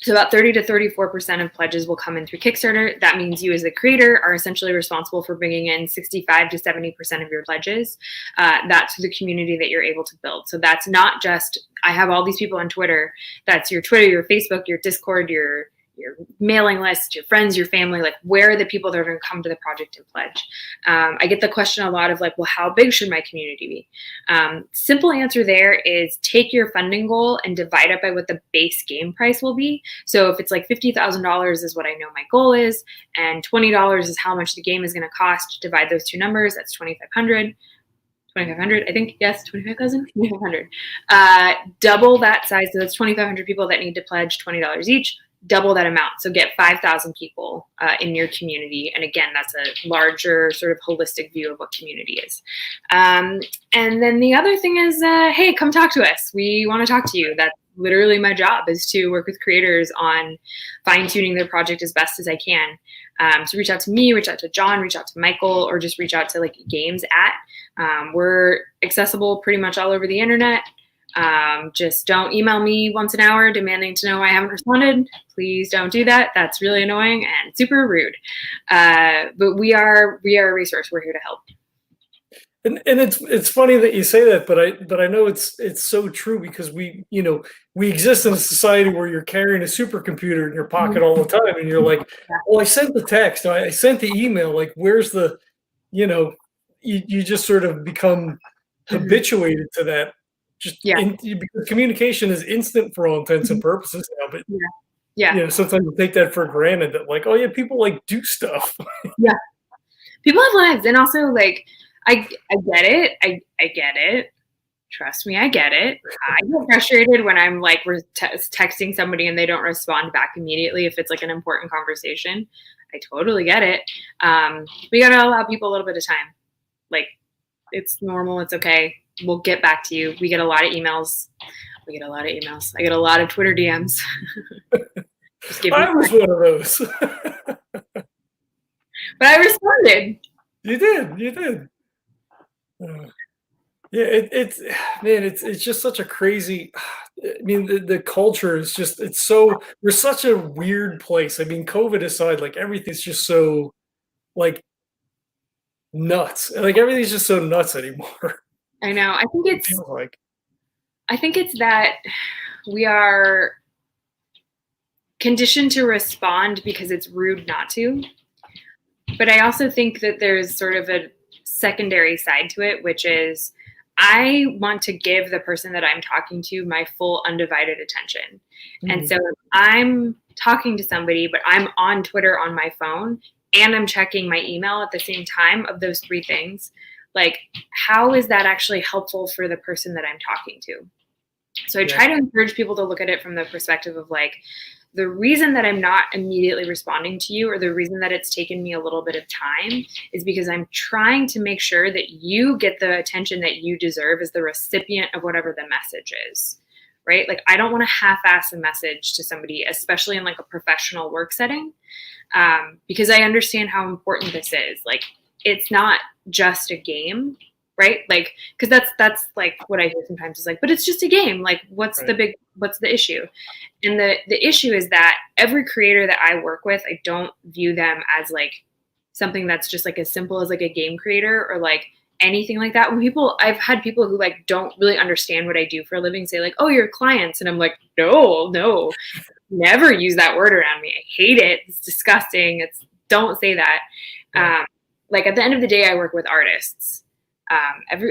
So about 30 to 34% of pledges will come in through Kickstarter. That means you as the creator are essentially responsible for bringing in 65 to 70% of your pledges. That's the community that you're able to build. So that's not just, I have all these people on Twitter. That's your Twitter, your Facebook, your Discord, your mailing list, your friends, your family. Like, where are the people that are going to come to the project and pledge? I get the question a lot of like, well, how big should my community be? Simple answer there is take your funding goal and divide it by what the base game price will be. So if it's like $50,000 is what I know my goal is, and $20 is how much the game is going to cost, divide those two numbers, that's 2,500. 2,500, I think, yes, 25,000, 2,500. Double that size, so that's 2,500 people that need to pledge $20 each. Double that amount. So get 5,000 people in your community. And again, that's a larger sort of holistic view of what community is. And then the other thing is, hey, come talk to us. We want to talk to you. That's literally my job, is to work with creators on fine-tuning their project as best as I can. So reach out to me, reach out to John, reach out to Michael, or just reach out to like Games at. We're accessible pretty much all over the internet. Just don't email me once an hour demanding to know I haven't responded. Please don't do that. That's really annoying and super rude. But we are a resource. We're here to help. And it's funny that you say that, but I know it's so true, because we exist in a society where you're carrying a supercomputer in your pocket all the time, and you're like, well, I sent the text, I sent the email, like, where's the, you just sort of become habituated to that. Because communication is instant for all intents and purposes now, but sometimes you take that for granted, that like, oh yeah, people like do stuff. Yeah, people have lives, and also like I get it. I get it. Trust me, I get it. I get frustrated when I'm like texting somebody and they don't respond back immediately if it's like an important conversation. I totally get it. We got to allow people a little bit of time. Like, it's normal. It's okay. We'll get back to you. We get a lot of emails. I get a lot of Twitter DMs. I was one of those. But I responded. You did. Yeah, it's just such a crazy. I mean, the culture is just, we're such a weird place. I mean, COVID aside, like everything's just so like nuts. Like everything's just so nuts anymore. I know. I think it's that we are conditioned to respond because it's rude not to. But I also think that there's sort of a secondary side to it, which is I want to give the person that I'm talking to my full undivided attention. Mm-hmm. And so if I'm talking to somebody, but I'm on Twitter on my phone and I'm checking my email at the same time, of those three things, like, how is that actually helpful for the person that I'm talking to? So I try to encourage people to look at it from the perspective of like, the reason that I'm not immediately responding to you, or the reason that it's taken me a little bit of time, is because I'm trying to make sure that you get the attention that you deserve as the recipient of whatever the message is, right? Like, I don't want to half-ass a message to somebody, especially in like a professional work setting, because I understand how important this is. Like, it's not just a game, right? Like, because that's like what I hear sometimes is like, but it's just a game. Like, what's the issue? And the issue is that every creator that I work with, I don't view them as like something that's just like as simple as like a game creator or like anything like that. I've had people who like don't really understand what I do for a living say like, oh, you're clients. And I'm like, no, never use that word around me. I hate it. It's disgusting. Don't say that. Like, at the end of the day, I work with artists.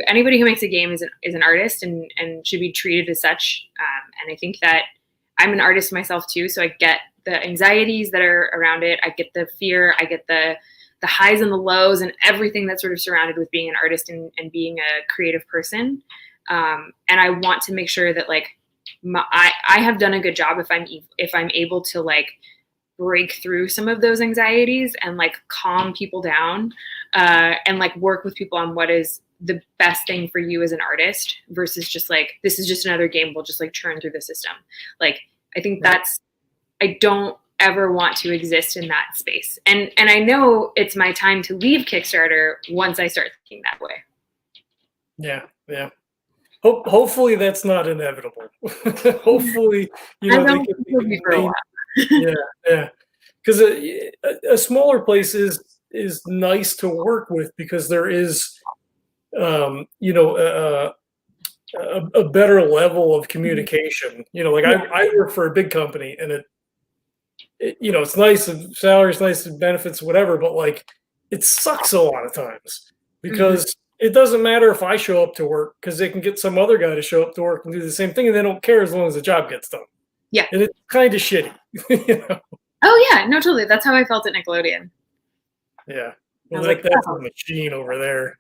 Anybody who makes a game is an artist and should be treated as such. And I think that I'm an artist myself too, so I get the anxieties that are around it. I get the fear. I get the highs and the lows and everything that's sort of surrounded with being an artist and being a creative person. And I want to make sure that like I have done a good job if I'm able to like break through some of those anxieties and like calm people down and like work with people on what is the best thing for you as an artist versus just like, this is just another game. We'll just like churn through the system. Like, I think I don't ever want to exist in that space. And I know it's my time to leave Kickstarter once I start thinking that way. Yeah. Yeah. Hopefully that's not inevitable. Hopefully, you know, they can be for a while. Yeah. Because a smaller place is nice to work with because there is, you know, a better level of communication. You know, like I work for a big company, and it you know, it's nice, and salary's nice, and benefits, whatever, but like it sucks a lot of times because it doesn't matter if I show up to work because they can get some other guy to show up to work and do the same thing, and they don't care as long as the job gets done. Yeah, and it's kind of shitty. You know? Oh yeah, no, totally. That's how I felt at Nickelodeon. Yeah, well, that's a machine over there.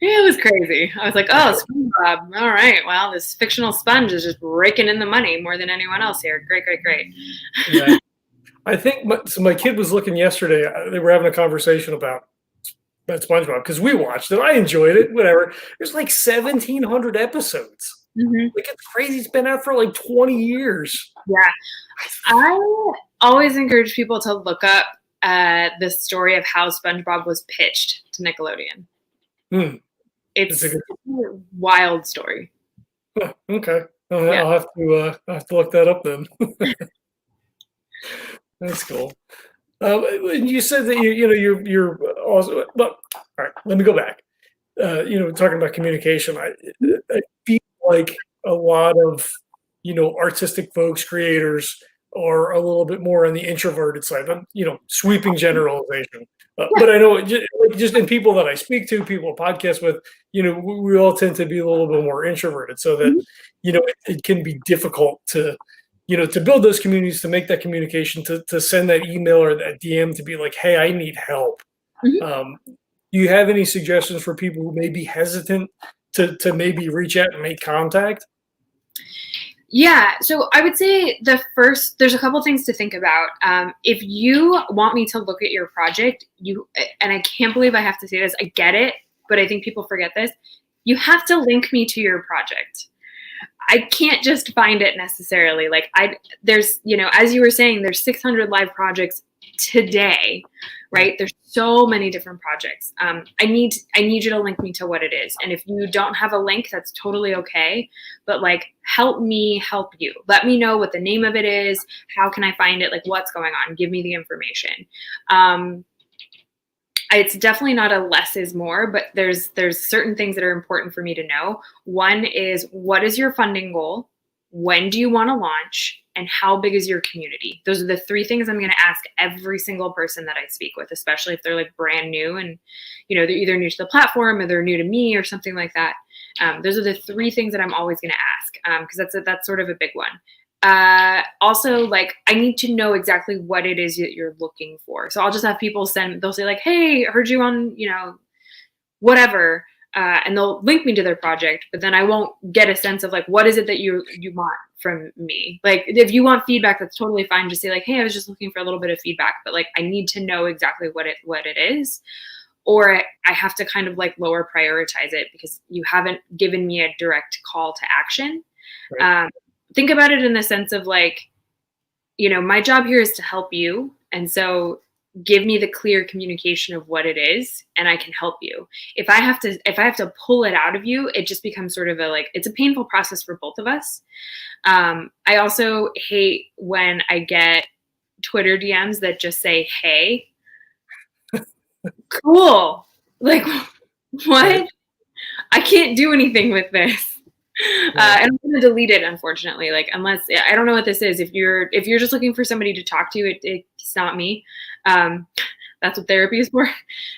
Yeah, it was crazy. I was like, oh, SpongeBob. All right, well, this fictional sponge is just raking in the money more than anyone else here. Great. Yeah. I think my kid was looking yesterday. They were having a conversation about SpongeBob because we watched it. I enjoyed it. Whatever. There's like 1,700 episodes. Like, it's crazy. It's been out for like 20 years. Yeah. I always encourage people to look up the story of how SpongeBob was pitched to Nickelodeon. It's a wild story. Oh, okay. I'll have to look that up then. That's cool. You said that you're also, but all right, let me go back. You know, talking about communication, I feel like a lot of, you know, artistic folks, creators are a little bit more on the introverted side. I'm, you know, sweeping generalization, but I know just in people that I speak to, people I podcast with, you know, we all tend to be a little bit more introverted, so that you know, it can be difficult to, you know, to build those communities, to make that communication, to send that email or that DM to be like, hey, I need help. do you have any suggestions for people who may be hesitant to maybe reach out and make contact? Yeah, so I would say there's a couple things to think about. If you want me to look at your project, and I can't believe I have to say this, I get it, but I think people forget this. You have to link me to your project. I can't just find it necessarily. Like there's, as you were saying, there's 600 live projects today, right? There's so many different projects. I need you to link me to what it is. And if you don't have a link, that's totally okay. But like, help me help you. Let me know what the name of it is. How can I find it? Like, what's going on? Give me the information. It's definitely not a less is more, but there's certain things that are important for me to know. One is, what is your funding goal? When do you want to launch? And how big is your community? Those are the three things I'm going to ask every single person that I speak with, especially if they're like brand new and, they're either new to the platform or they're new to me or something like that. Those are the three things that I'm always going to ask, because that's sort of a big one. Also, like, I need to know exactly what it is that you're looking for. So I'll just have people they'll say like, hey, I heard you on, whatever. And they'll link me to their project, but then I won't get a sense of like, what is it that you want from me? Like, if you want feedback, that's totally fine. Just say like, hey, I was just looking for a little bit of feedback, but like, I need to know exactly what it is. Or I have to kind of like lower prioritize it because you haven't given me a direct call to action. Right. Think about it in the sense of like, my job here is to help you. And so give me the clear communication of what it is and I can help you. If I have to pull it out of you, it just becomes sort of it's a painful process for both of us. I also hate when I get Twitter DMs that just say, hey, cool. Like, what? I can't do anything with this. And I'm going to delete it, unfortunately. Like, unless I don't know what this is. If you're just looking for somebody to talk to, it's not me. That's what therapy is for.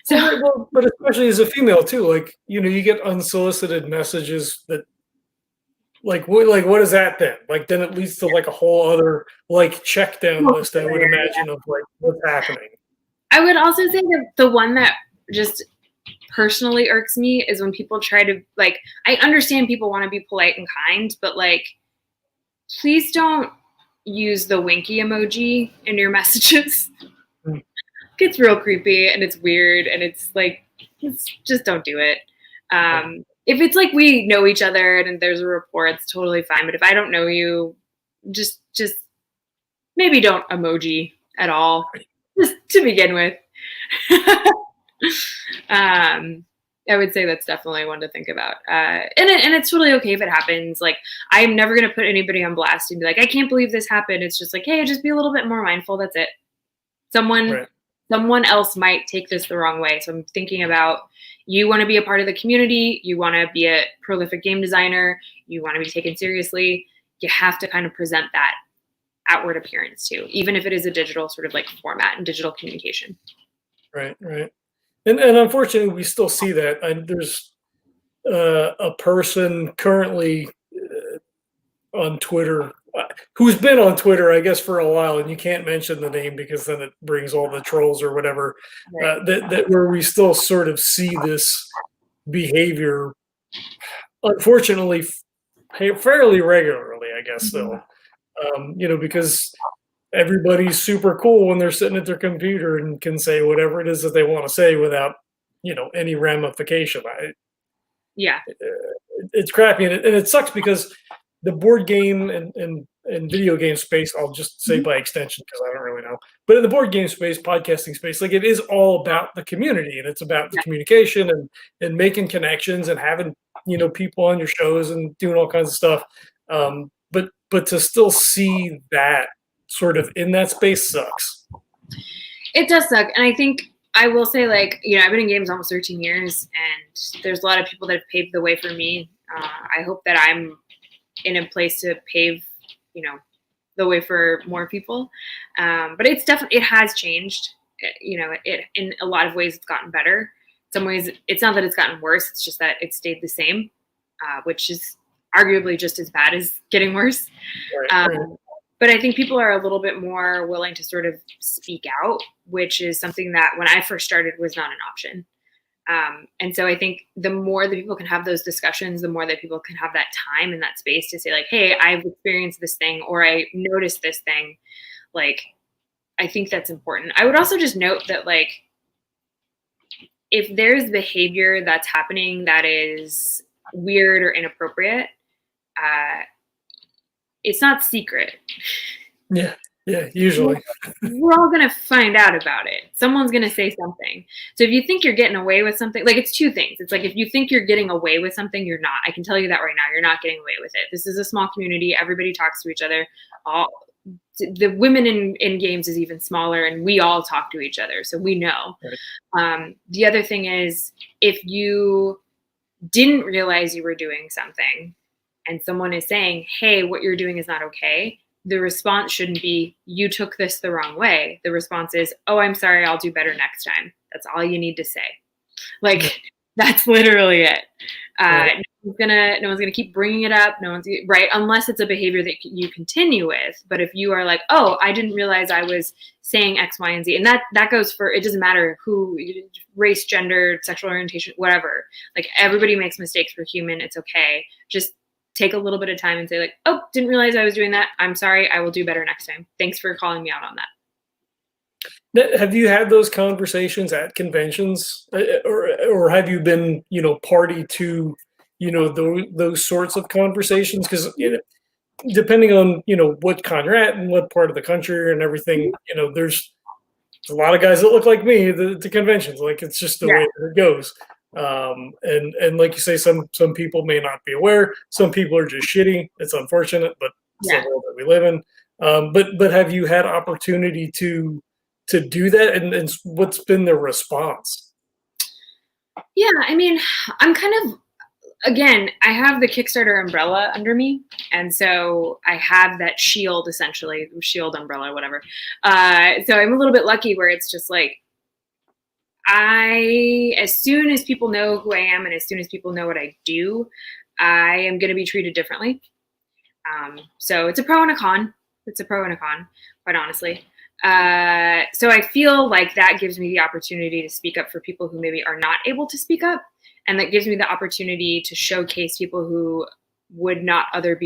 So, but especially as a female too, like, you get unsolicited messages that, like what is that then? Like, then it leads to like a whole other like check down list, I would imagine, of like what's happening. I would also say that the one that just personally irks me is when people try to, like, I understand people want to be polite and kind, but like, please don't use the winky emoji in your messages. It gets real creepy and it's weird and it's like, just don't do it. If it's like we know each other and there's a rapport, it's totally fine. But if I don't know you, just maybe don't emoji at all, just to begin with. I would say that's definitely one to think about. And it's totally okay if it happens. Like, I'm never going to put anybody on blast and be like, I can't believe this happened. It's just like, hey, just be a little bit more mindful. That's it. Someone else might take this the wrong way. So I'm thinking about, you want to be a part of the community. You want to be a prolific game designer. You want to be taken seriously. You have to kind of present that outward appearance too, even if it is a digital sort of like format and digital communication. Right. And unfortunately, we still see that. There's a person currently on Twitter who's been on Twitter, I guess, for a while, and you can't mention the name because then it brings all the trolls or whatever. Right. That where we still sort of see this behavior, unfortunately, fairly regularly, I guess. Still, because everybody's super cool when they're sitting at their computer and can say whatever it is that they want to say without, any ramification. It's crappy, and it sucks because the board game and video game space, I'll just say by extension because I don't really know, but in the board game space, podcasting space, like, it is all about the community and it's about the communication and making connections and having, people on your shows and doing all kinds of stuff. But to still see that sort of in that space sucks. It does suck. And I think I will say, like, I've been in games almost 13 years and there's a lot of people that have paved the way for me. I hope that I'm in a place to pave, the way for more people. But it's definitely, it has changed. It in a lot of ways it's gotten better. In some ways, it's not that it's gotten worse. It's just that it stayed the same, which is arguably just as bad as getting worse. Right. But I think people are a little bit more willing to sort of speak out, which is something that when I first started was not an option. And so I think the more that people can have those discussions, the more that people can have that time and that space to say like, hey, I've experienced this thing, or I noticed this thing. Like, I think that's important. I would also just note that, like, if there's behavior that's happening that is weird or inappropriate, it's not secret. Yeah. Yeah, usually. We're all going to find out about it. Someone's going to say something. So if you think you're getting away with something, like, it's two things. It's like, if you think you're getting away with something, you're not. I can tell you that right now. You're not getting away with it. This is a small community. Everybody talks to each other. The women in games is even smaller, and we all talk to each other. So we know. Right. The other thing is, if you didn't realize you were doing something and someone is saying, hey, what you're doing is not okay, the response shouldn't be, you took this the wrong way. The response is, oh, I'm sorry, I'll do better next time. That's all you need to say. Like, that's literally it. Right. No one's gonna keep bringing it up. No one's right, unless it's a behavior that you continue with. But if you are like, oh, I didn't realize I was saying X, Y, and Z, and that goes for, it doesn't matter who, race, gender, sexual orientation, whatever. Like, everybody makes mistakes. We're human. It's okay. Just take a little bit of time and say like, oh, didn't realize I was doing that. I'm sorry. I will do better next time. Thanks for calling me out on that. Have you had those conversations at conventions, or have you been, party to, those sorts of conversations? Because, depending on, what con you're at and what part of the country and everything, there's a lot of guys that look like me at the conventions. Like, it's just the way that it goes. And like you say, some people may not be aware. Some people are just shitty. It's unfortunate, but it's the world that we live in. But have you had opportunity to do that, and what's been the response? Yeah, I mean, I'm kind of, again, I have the Kickstarter umbrella under me, and so I have that shield, essentially, shield umbrella, whatever. So I'm a little bit lucky where it's just like, as soon as people know who I am and as soon as people know what I do, I am going to be treated differently. So it's a pro and a con. It's a pro and a con, quite honestly. So I feel like that gives me the opportunity to speak up for people who maybe are not able to speak up. And that gives me the opportunity to showcase people who would not otherwise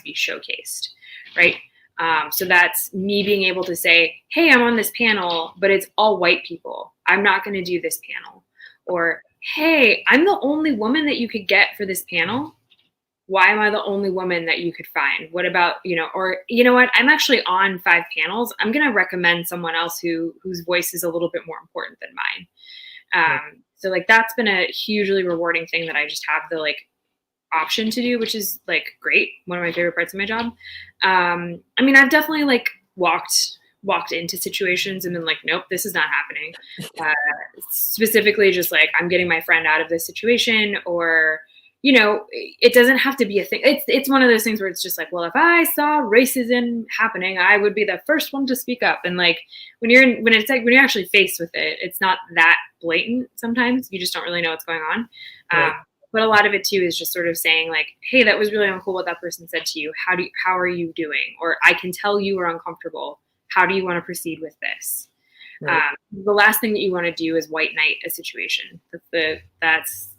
be showcased. Right. So that's me being able to say, hey, I'm on this panel, but it's all white people. I'm not going to do this panel. Or, hey, I'm the only woman that you could get for this panel. Why am I the only woman that you could find? What about, or, you know what? I'm actually on 5 panels. I'm going to recommend someone else whose voice is a little bit more important than mine. So like, that's been a hugely rewarding thing that I just have the option to do, which is like great. One of my favorite parts of my job. I mean, I've definitely walked into situations and been like, nope, this is not happening. Specifically just like, I'm getting my friend out of this situation, or, it doesn't have to be a thing. It's one of those things where it's just like, well, if I saw racism happening, I would be the first one to speak up. And like, when you're actually faced with it, it's not that blatant. Sometimes you just don't really know what's going on. Right. But a lot of it too is just sort of saying like, hey, that was really uncool what that person said to you. How are you doing? Or I can tell you are uncomfortable. How do you want to proceed with this? Right. The last thing that you want to do is white knight a situation. That's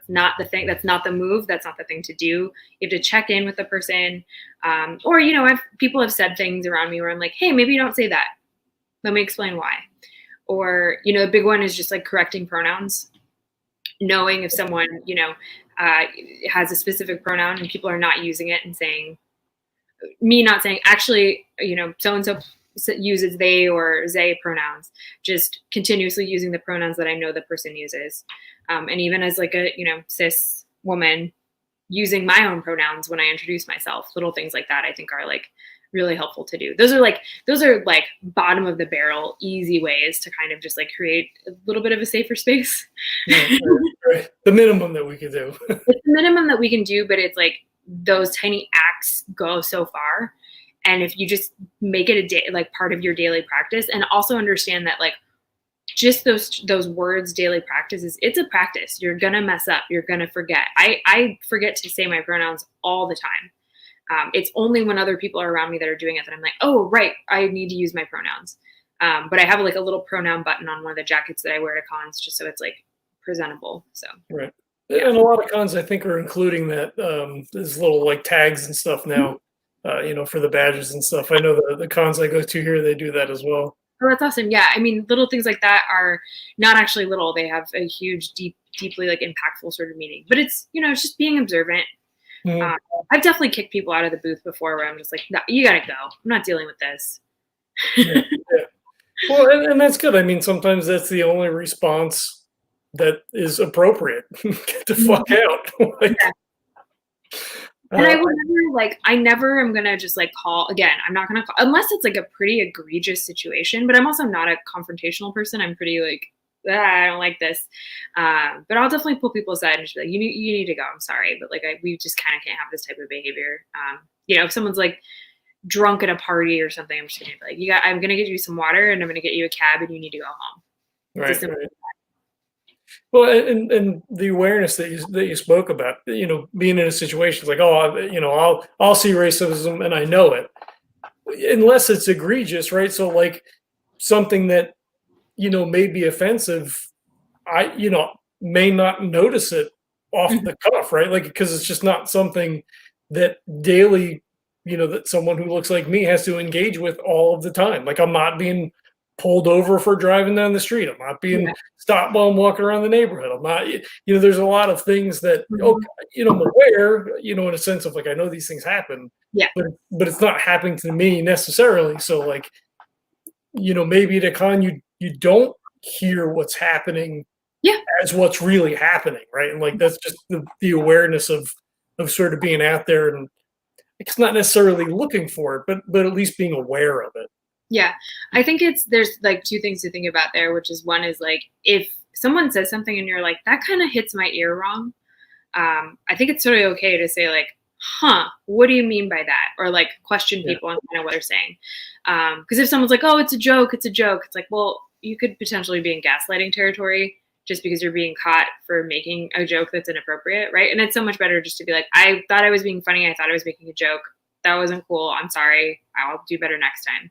not the thing. That's not the move. That's not the thing to do. You have to check in with the person. Or, people have said things around me where I'm like, hey, maybe you don't say that. Let me explain why. Or, the big one is just like correcting pronouns. Knowing if someone, has a specific pronoun and people are not using it, and not saying, actually, so-and-so uses they or they pronouns, just continuously using the pronouns that I know the person uses. And even as like a, cis woman, using my own pronouns when I introduce myself, little things like that, I think are like really helpful to do. Those are like bottom of the barrel, easy ways to kind of just like create a little bit of a safer space. Right. The minimum that we could do. It's the minimum that we can do, but it's like those tiny acts go so far. And if you just make it part of your daily practice, and also understand that like just those words, daily practices, it's a practice. You're going to mess up. You're going to forget. I forget to say my pronouns all the time. It's only when other people are around me that are doing it that I'm like, oh, right, I need to use my pronouns. But I have like a little pronoun button on one of the jackets that I wear to cons, just so it's like presentable. So Right. yeah. And a lot of cons, I think, are including that there's little like tags and stuff now, for the badges and stuff. I know the cons I go to here, they do that as well. Oh, that's awesome. Yeah. I mean, little things like that are not actually little. They have a huge, deeply like impactful sort of meaning. But it's, it's just being observant. Mhm. I've definitely kicked people out of the booth before where I'm just like, no, you got to go. I'm not dealing with this. Yeah, yeah. Well, and that's good. I mean, sometimes that's the only response that is appropriate. Get the fuck out. Like, Yeah. And I would never I never am gonna just like call again. I'm not gonna call unless it's like a pretty egregious situation. But I'm also not a confrontational person. I'm pretty like I don't like this. But I'll definitely pull people aside and just be like, you need to go. I'm sorry, but like we just kind of can't have this type of behavior. If someone's like drunk at a party or something, I'm just gonna be like, I'm gonna get you some water and I'm gonna get you a cab and you need to go home. right, right. Well, and the awareness that you spoke about, being in a situation like, I'll see racism and I know it, unless it's egregious, right? So like something that may be offensive, I may not notice it off the cuff, right? Like because it's just not something that daily, that someone who looks like me has to engage with all of the time. Like I'm not being pulled over for driving down the street. I'm not being stopped while I'm walking around the neighborhood. I'm not, there's a lot of things that, I'm aware, in a sense of like, I know these things happen, but it's not happening to me necessarily. So like, maybe at a con, you don't hear what's happening as what's really happening. Right. And like, that's just the awareness of sort of being out there and it's not necessarily looking for it, but at least being aware of it. Yeah, I think there's like two things to think about there, which is one is like if someone says something and you're like, that kind of hits my ear wrong. I think it's totally okay to say like, what do you mean by that? Or like question people on kind of what they're saying. Because if someone's like, oh, it's a joke. It's like, well, you could potentially be in gaslighting territory just because you're being caught for making a joke that's inappropriate, right? And it's so much better just to be like, I thought I was being funny. I thought I was making a joke. That wasn't cool. I'm sorry. I'll do better next time.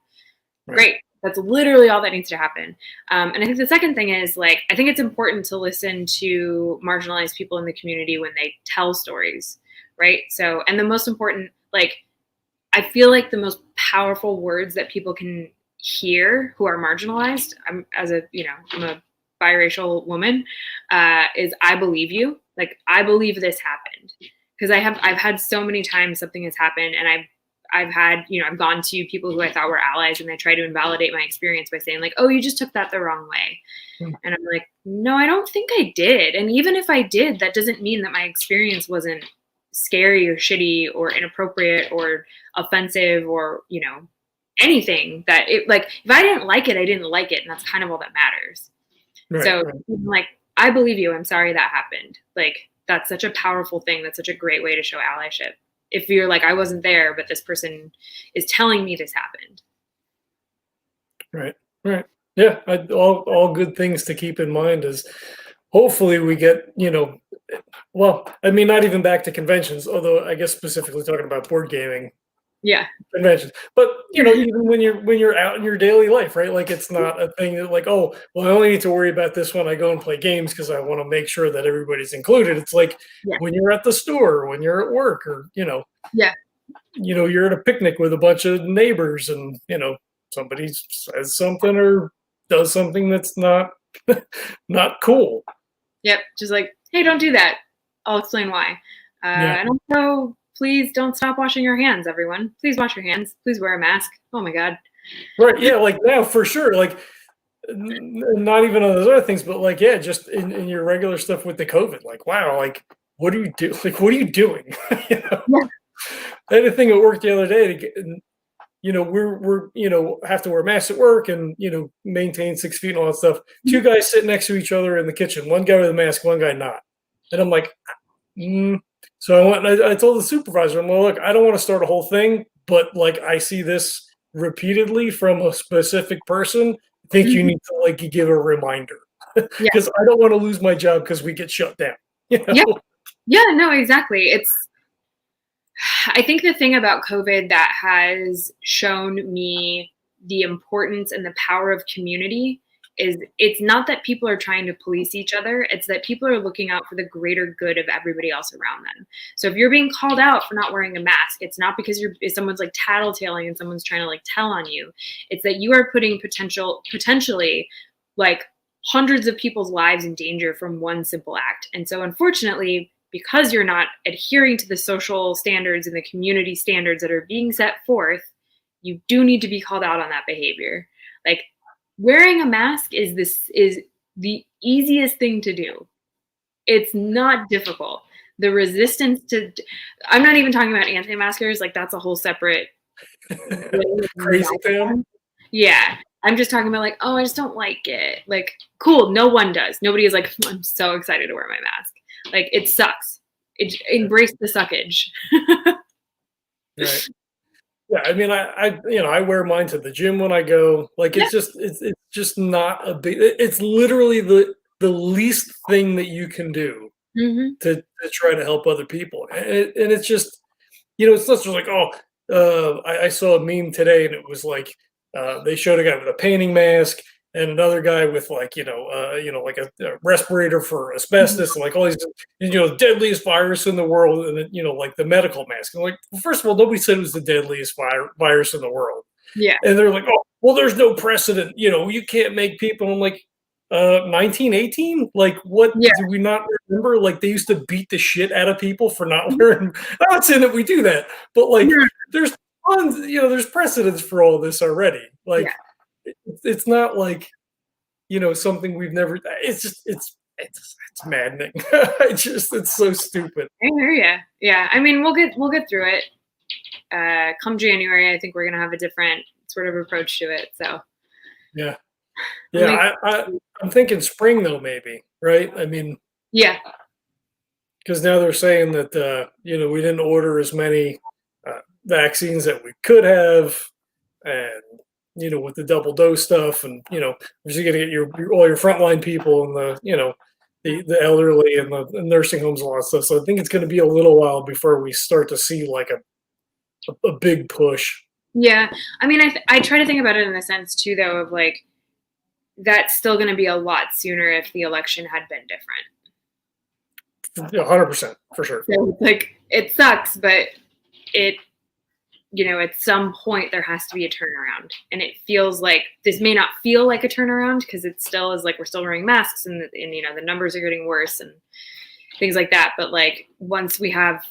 Right. Great. That's literally all that needs to happen. And I think the second thing is like, I think it's important to listen to marginalized people in the community when they tell stories, right? So, and the most important, like, I feel like the most powerful words that people can hear who are marginalized, I'm a biracial woman, is I believe you. Like, I believe this happened. Because I've had so many times something has happened and I've had, I've gone to people who I thought were allies and they try to invalidate my experience by saying like, oh, you just took that the wrong way. And I'm like, no, I don't think I did. And even if I did, that doesn't mean that my experience wasn't scary or shitty or inappropriate or offensive or, anything that it like, if I didn't like it, I didn't like it. And that's kind of all that matters. Right, so like, I believe you. I'm sorry that happened. Like, that's such a powerful thing. That's such a great way to show allyship. If you're like, I wasn't there, but this person is telling me this happened. Right. Right. Yeah. All good things to keep in mind is hopefully we get, well, I mean, not even back to conventions, although I guess specifically talking about board gaming. Yeah. Conventions. But, even when you're out in your daily life, right? Like it's not a thing that like, oh, well, I only need to worry about this when I go and play games because I want to make sure that everybody's included. It's like when you're at the store, when you're at work or, you're at a picnic with a bunch of neighbors and, somebody says something or does something that's not not cool. Yep. Just like, hey, don't do that. I'll explain why. And also, please don't stop washing your hands, everyone. Please wash your hands. Please wear a mask. Oh my God. Right. Yeah. Like now for sure. Like not even on those other things, but like, yeah, just in your regular stuff with the COVID, like, wow, like, what do you do? Like, what are you doing? I had a thing at work the other day to get, we're have to wear masks at work and maintain 6 feet and all that stuff. Two guys sitting next to each other in the kitchen, one guy with a mask, one guy not. And I'm like, So I went and I told the supervisor, I'm like, look, I don't want to start a whole thing, but like I see this repeatedly from a specific person. I think you need to like give a reminder because I don't want to lose my job because we get shut down. Yeah, no, exactly. I think the thing about COVID that has shown me the importance and the power of community is it's not that people are trying to police each other. It's that people are looking out for the greater good of everybody else around them. So if you're being called out for not wearing a mask, it's not because someone's like tattletaling and someone's trying to like tell on you. It's that you are putting potentially like hundreds of people's lives in danger from one simple act. And so unfortunately, because you're not adhering to the social standards and the community standards that are being set forth, you do need to be called out on that behavior. Like, wearing a mask is the easiest thing to do. It's not difficult. The resistance to, I'm not even talking about anti-maskers, like that's a whole separate crazy thing. Yeah. I'm just talking about like, oh, I just don't like it. Like, cool, no one does. Nobody is like, I'm so excited to wear my mask. Like, it sucks. Embrace the suckage. Right. Yeah, I mean, I wear mine to the gym when I go. Like, it's just not a big. It's literally the least thing that you can do to try to help other people, and it's just, it's not just like, oh, I saw a meme today, and it was like they showed a guy with a painting mask and another guy with like like a respirator for asbestos, and like all these deadliest virus in the world, and then, like the medical mask. And like, well, first of all, nobody said it was the deadliest virus in the world. Yeah. And they're like, oh, well, there's no precedent. You can't make people. I'm like, 1918? Like, what do we not remember? Like, they used to beat the shit out of people for not wearing. I'm not saying that we do that, but like, there's tons. There's precedents for all this already. Like, it's not like, something we've never. It's just it's maddening. It's so stupid. I hear ya. Yeah, I mean, we'll get through it. Come January, I think we're gonna have a different sort of approach to it. So yeah. I'm thinking spring though, maybe, right? I mean, yeah, because now they're saying that we didn't order as many vaccines that we could have, and with the double dose stuff, and we're just gonna get all your frontline people and the elderly and the nursing homes and all that stuff. So I think it's going to be a little while before we start to see like a big push. Yeah, I mean, I try to think about it in the sense too, though, of like that's still going to be a lot sooner if the election had been different. 100% for sure. So, like, it sucks, but at some point there has to be a turnaround, and it feels like this may not feel like a turnaround because it still is like we're still wearing masks and the numbers are getting worse and things like that. But like once we have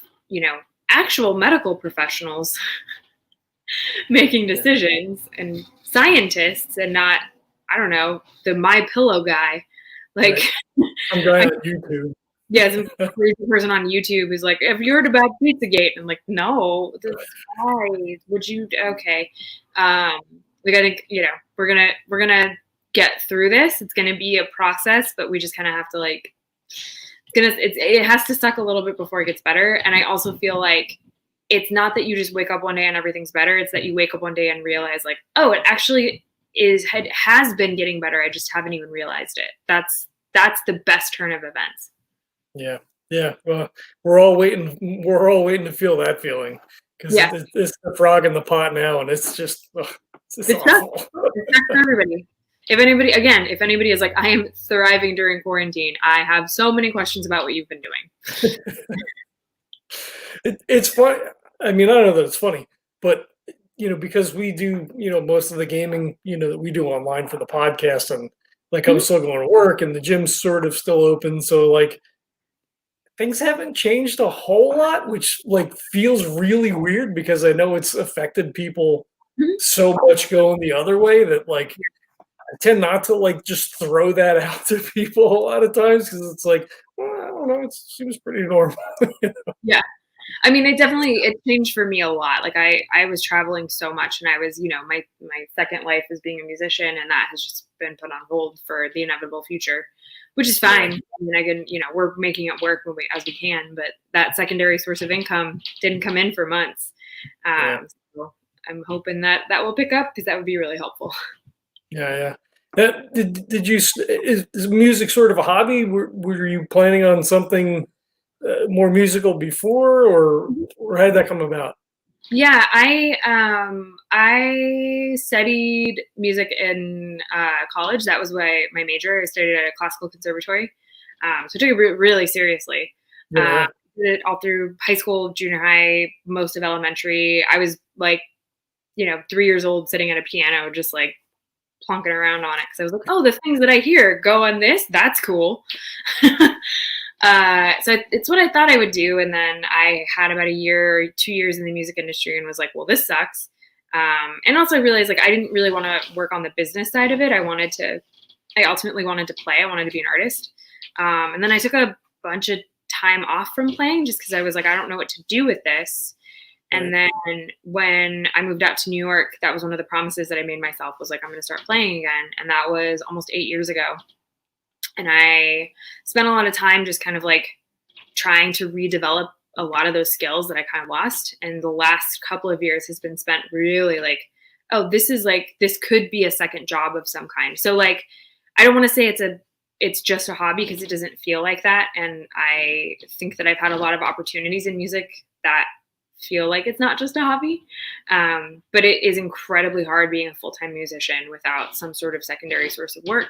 actual medical professionals making decisions and scientists and not, I don't know, the My Pillow guy, like some guy on YouTube. Yeah, some crazy person on YouTube who's like, "Have you heard about Pizzagate?" And I'm like, "No, why would you?" Okay, I think we're gonna get through this. It's gonna be a process, but we just kind of have to like, it has to suck a little bit before it gets better. And I also feel like it's not that you just wake up one day and everything's better. It's that you wake up one day and realize like, oh, it actually has been getting better. I just haven't even realized it. That's the best turn of events. Yeah. Well, we're all waiting to feel that feeling because it's the frog in the pot now, and it's just it's awful. It's not for everybody. If anybody is like, I am thriving during quarantine, I have so many questions about what you've been doing. It's funny. I mean, I don't know that it's funny, but because we do most of the gaming that we do online for the podcast, and like I'm still going to work, and the gym's sort of still open, so like. Things haven't changed a whole lot, which like feels really weird because I know it's affected people so much going the other way that like I tend not to like just throw that out to people a lot of times because it's like, well, I don't know, it seems pretty normal. Yeah. I mean, it changed for me a lot. Like I was traveling so much, and I was, my second life is being a musician, and that has just been put on hold for the inevitable future. Which is fine. I mean, we're making it work as we can, but that secondary source of income didn't come in for months. So I'm hoping that will pick up because that would be really helpful. Yeah. Did you? Is music sort of a hobby? Were you planning on something more musical before, or how did that come about? Yeah, I studied music in college. That was my major. I studied at a classical conservatory, so I took it really seriously. Yeah. Did it all through high school, junior high, most of elementary. I was like, 3 years old, sitting at a piano, just like plonking around on it because I was like, oh, the things that I hear go on this. That's cool. So it's what I thought I would do. And then I had about a year, 2 years in the music industry and was like, well, this sucks. And also I realized like I didn't really want to work on the business side of it. I ultimately wanted to play. I wanted to be an artist. And then I took a bunch of time off from playing just because I was like, I don't know what to do with this. And then when I moved out to New York, that was one of the promises that I made myself was like, I'm going to start playing again. And that was almost 8 years ago. And I spent a lot of time just kind of like trying to redevelop a lot of those skills that I kind of lost. And the last couple of years has been spent really like, oh, this could be a second job of some kind. So like, I don't want to say it's just a hobby because it doesn't feel like that. And I think that I've had a lot of opportunities in music that feel like it's not just a hobby. But it is incredibly hard being a full-time musician without some sort of secondary source of work.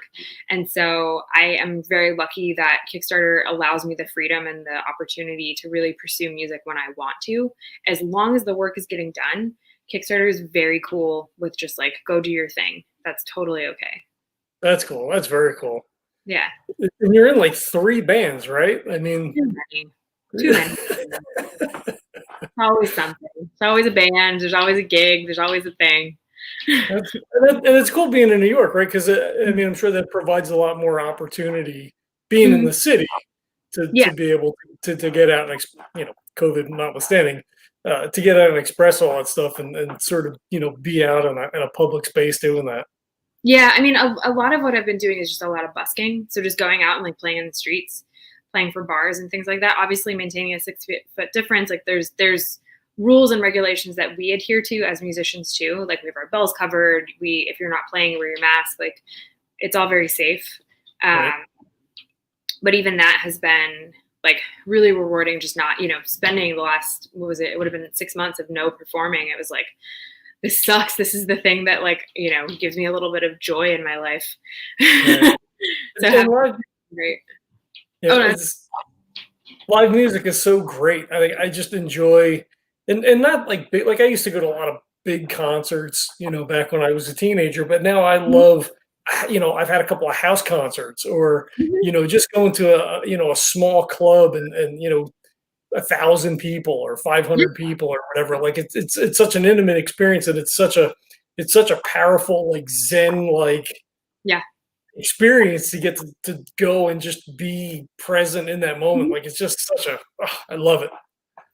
And so I am very lucky that Kickstarter allows me the freedom and the opportunity to really pursue music when I want to. As long as the work is getting done, Kickstarter is very cool with just like, go do your thing. That's totally okay. That's cool. That's very cool. Yeah. And you're in like 3 bands, right? I mean, Too many. Too many. It's always something. It's always a band. There's always a gig. There's always a thing. and it's cool being in New York, right? Because I mean, I'm sure that provides a lot more opportunity being in the city to be able to get out and COVID notwithstanding, to get out and express all that stuff and sort of be out in a public space doing that. Yeah, I mean, a lot of what I've been doing is just a lot of busking. So just going out and like playing in the streets, playing for bars and things like that. Obviously, maintaining a 6 foot difference. Like there's rules and regulations that we adhere to as musicians too. Like we have our bells covered. If you're not playing, wear your mask. Like it's all very safe. Right. But even that has been like really rewarding. Just not spending the last it would have been 6 months of no performing. It was like, this sucks. This is the thing that gives me a little bit of joy in my life. Right. So great. Yeah, live music is so great. I think I just enjoy, and not like big, like I used to go to a lot of big concerts, back when I was a teenager. But now I love, I've had a couple of house concerts, or just going to a small club and 1,000 people or 500 people or whatever. Like it's such an intimate experience, and it's such a powerful like Zen experience to get to go and just be present in that moment. Like it's just I love it.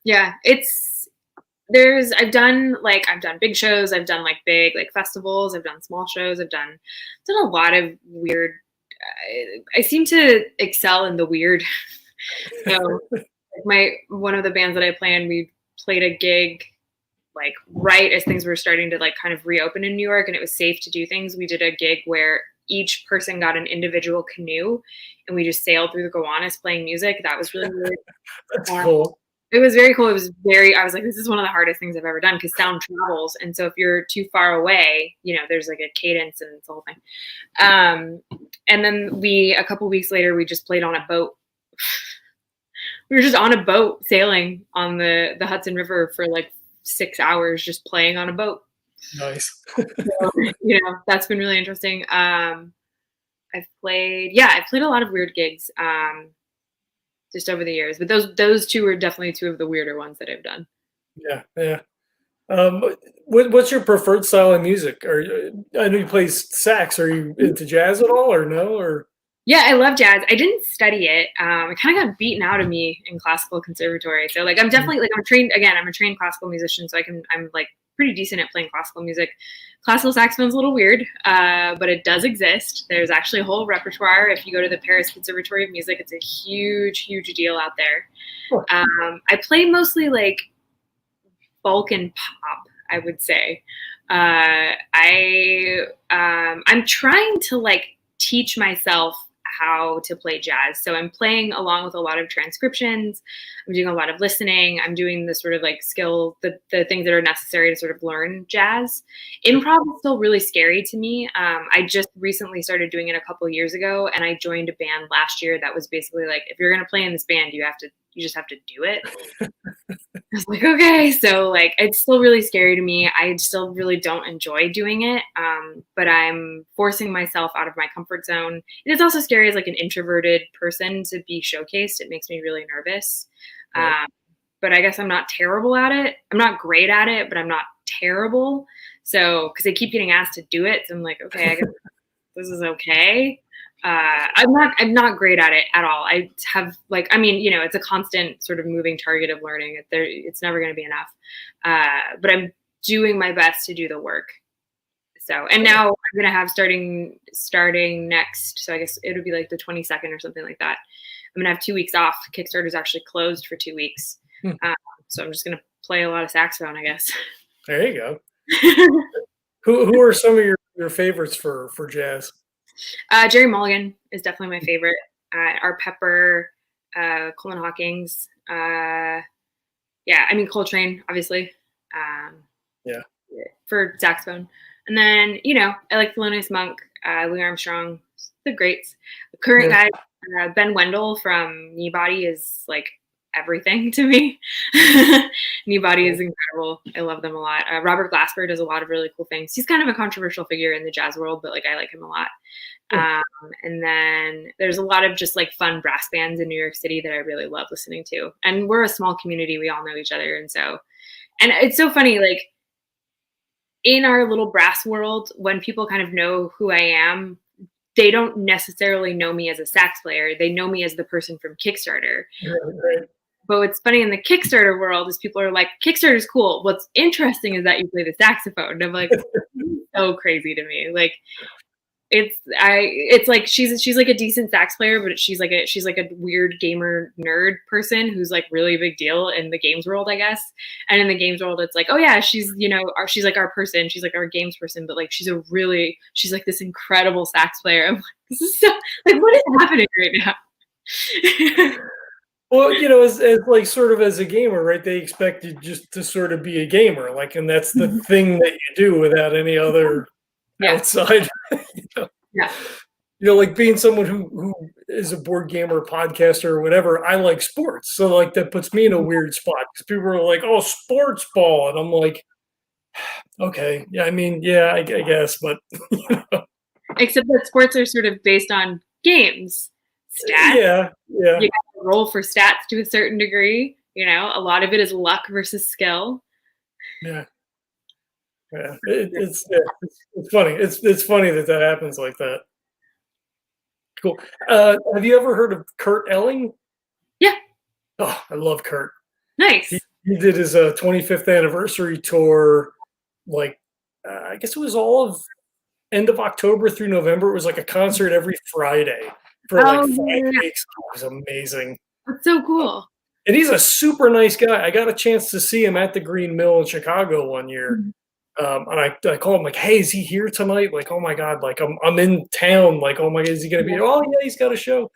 Yeah, I've done big shows, I've done like big like festivals, I've done small shows, I've done a lot of weird. I seem to excel in the weird. So one of the bands that I play in, we played a gig like right as things were starting to like kind of reopen in New York and it was safe to do things. We did a gig where each person got an individual canoe and we just sailed through the Gowanus playing music. That was really That's cool. It was very cool. I was like, this is one of the hardest things I've ever done because sound travels. And so if you're too far away, there's like a cadence and it's the whole thing. And then a couple weeks later, we just played on a boat. We were just on a boat sailing on the Hudson River for like 6 hours, just playing on a boat. Nice. So, that's been really interesting. I've played a lot of weird gigs just over the years, but those two are definitely two of the weirder ones that I've done. Yeah. What's your preferred style of music? I know you play sax. Are you into jazz at all, or no? Or yeah, I love jazz. I didn't study it. It kind of got beaten out of me in classical conservatory. So like, I'm definitely like, I'm a trained classical musician. So I'm like pretty decent at playing classical music. Classical saxophone's a little weird, but it does exist. There's actually a whole repertoire. If you go to the Paris Conservatory of Music, it's a huge, huge deal out there. Sure. I play mostly like Balkan pop, I would say. I'm trying to like teach myself how to play jazz. So I'm playing along with a lot of transcriptions. I'm doing a lot of listening. I'm doing the sort of like the things that are necessary to sort of learn jazz. Improv is still really scary to me. I just recently started doing it a couple of years ago, and I joined a band last year that was basically like, if you're going to play in this band, you just have to do it. I was like, okay. So like, it's still really scary to me. I still really don't enjoy doing it. But I'm forcing myself out of my comfort zone. And it's also scary as like an introverted person to be showcased. It makes me really nervous. Right. But I guess I'm not terrible at it. I'm not great at it, but I'm not terrible. So, cause I keep getting asked to do it. So I'm like, okay, I guess this is okay. I'm not great at it at all. I have like, I mean, it's a constant sort of moving target of learning. It's never going to be enough. But I'm doing my best to do the work. So, and now I'm going to have starting next. So I guess it would be like the 22nd or something like that. I'm going to have 2 weeks off. Kickstarter's actually closed for 2 weeks. So I'm just going to play a lot of saxophone, I guess. There you go. Who are some of your favorites for jazz? Jerry Mulligan is definitely my favorite. Art Pepper, Coleman Hawkins. Coltrane, obviously. For saxophone. And then, I like Thelonious Monk, Louis Armstrong, the greats. The current guy, Ben Wendell from Kneebody is like everything to me. Kneebody is incredible. I love them a lot. Robert Glasper does a lot of really cool things. He's kind of a controversial figure in the jazz world, but like I like him a lot. And then there's a lot of just like fun brass bands in New York City that I really love listening to. And we're a small community. We all know each other. And it's so funny, like in our little brass world, when people kind of know who I am, they don't necessarily know me as a sax player. They know me as the person from Kickstarter. Right. But what's funny in the Kickstarter world is people are like, Kickstarter's cool. What's interesting is that you play the saxophone. And I'm like, so crazy to me. Like, it's like she's like a decent sax player, but she's like a weird gamer nerd person who's like really a big deal in the games world, I guess. And in the games world, it's like, oh yeah, she's she's like our person, she's like our games person, but like she's like this incredible sax player. I'm like, this is so like, what is happening right now? Well, as like sort of as a gamer, right? They expect you just to sort of be a gamer, like, and that's the thing that you do without any other outside. Like being someone who is a board gamer, podcaster, or whatever. I like sports, so like that puts me in a weird spot because people are like, "Oh, sports ball," and I'm like, "Okay, yeah, I mean, yeah, I guess," but Except that sports are sort of based on games. Stats. Yeah. You got to roll for stats to a certain degree. A lot of it is luck versus skill. Yeah. It's funny. It's funny that happens like that. Cool. Have you ever heard of Kurt Elling? Yeah. Oh, I love Kurt. Nice. He did his 25th anniversary tour. Like, I guess it was all of end of October through November. It was like a concert every Friday for 5 weeks. It was amazing. That's so cool. And he's a super nice guy. I got a chance to see him at the Green Mill in Chicago one year. And I called him like, "Hey, is he here tonight?" Like, "Oh my God, like I'm in town." Like, "Oh my God, is he gonna be here?" "Oh yeah, he's got a show."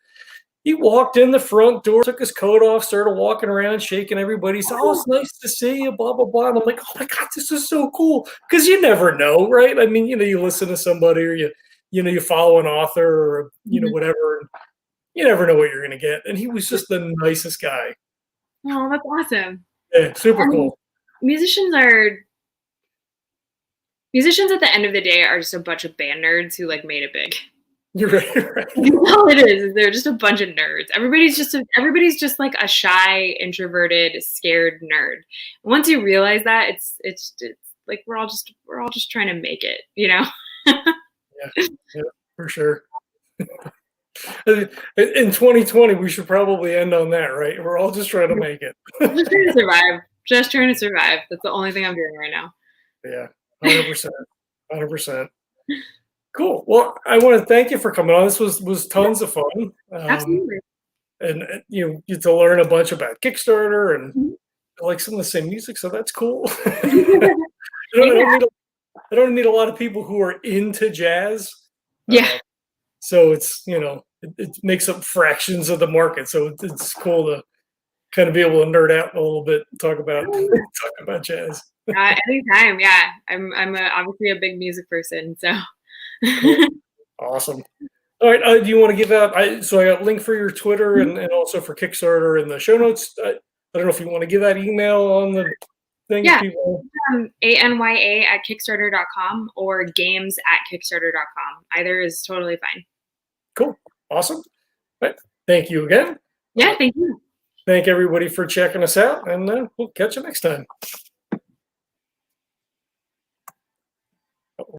He walked in the front door, took his coat off, started walking around, shaking everybody. He said, "Oh, it's nice to see you," blah, blah, blah. And I'm like, "Oh my God, this is so cool." Because you never know, right? I mean, you listen to somebody or you follow an author or, whatever. And you never know what you're going to get. And he was just the nicest guy. Oh, that's awesome. Yeah, super cool. Musicians at the end of the day are just a bunch of band nerds who like made it big. You're right. All it is they're just a bunch of nerds. Everybody's just like a shy, introverted, scared nerd. And once you realize that, it's like we're all just trying to make it, Yeah, for sure. In 2020, we should probably end on that, right? We're all just trying to make it. Just trying to survive. Just trying to survive. That's the only thing I'm doing right now. Yeah, 100%. 100%. Cool. Well, I want to thank you for coming on. This was tons of fun. Absolutely. And you get to learn a bunch about Kickstarter and like some of the same music, so that's cool. I don't need a lot of people who are into jazz. Yeah. So it's it makes up fractions of the market. So it's cool to kind of be able to nerd out a little bit, and talk about jazz. Anytime, yeah. I'm obviously a big music person, so. Cool. Awesome. All right. Do you want to give out? So I got a link for your Twitter and also for Kickstarter in the show notes. I don't know if you want to give that email on the thing. Yeah. People. anya@kickstarter.com or games@kickstarter.com. Either is totally fine. Cool. Awesome. Right. Thank you again. Yeah, thank you. Thank everybody for checking us out, and we'll catch you next time.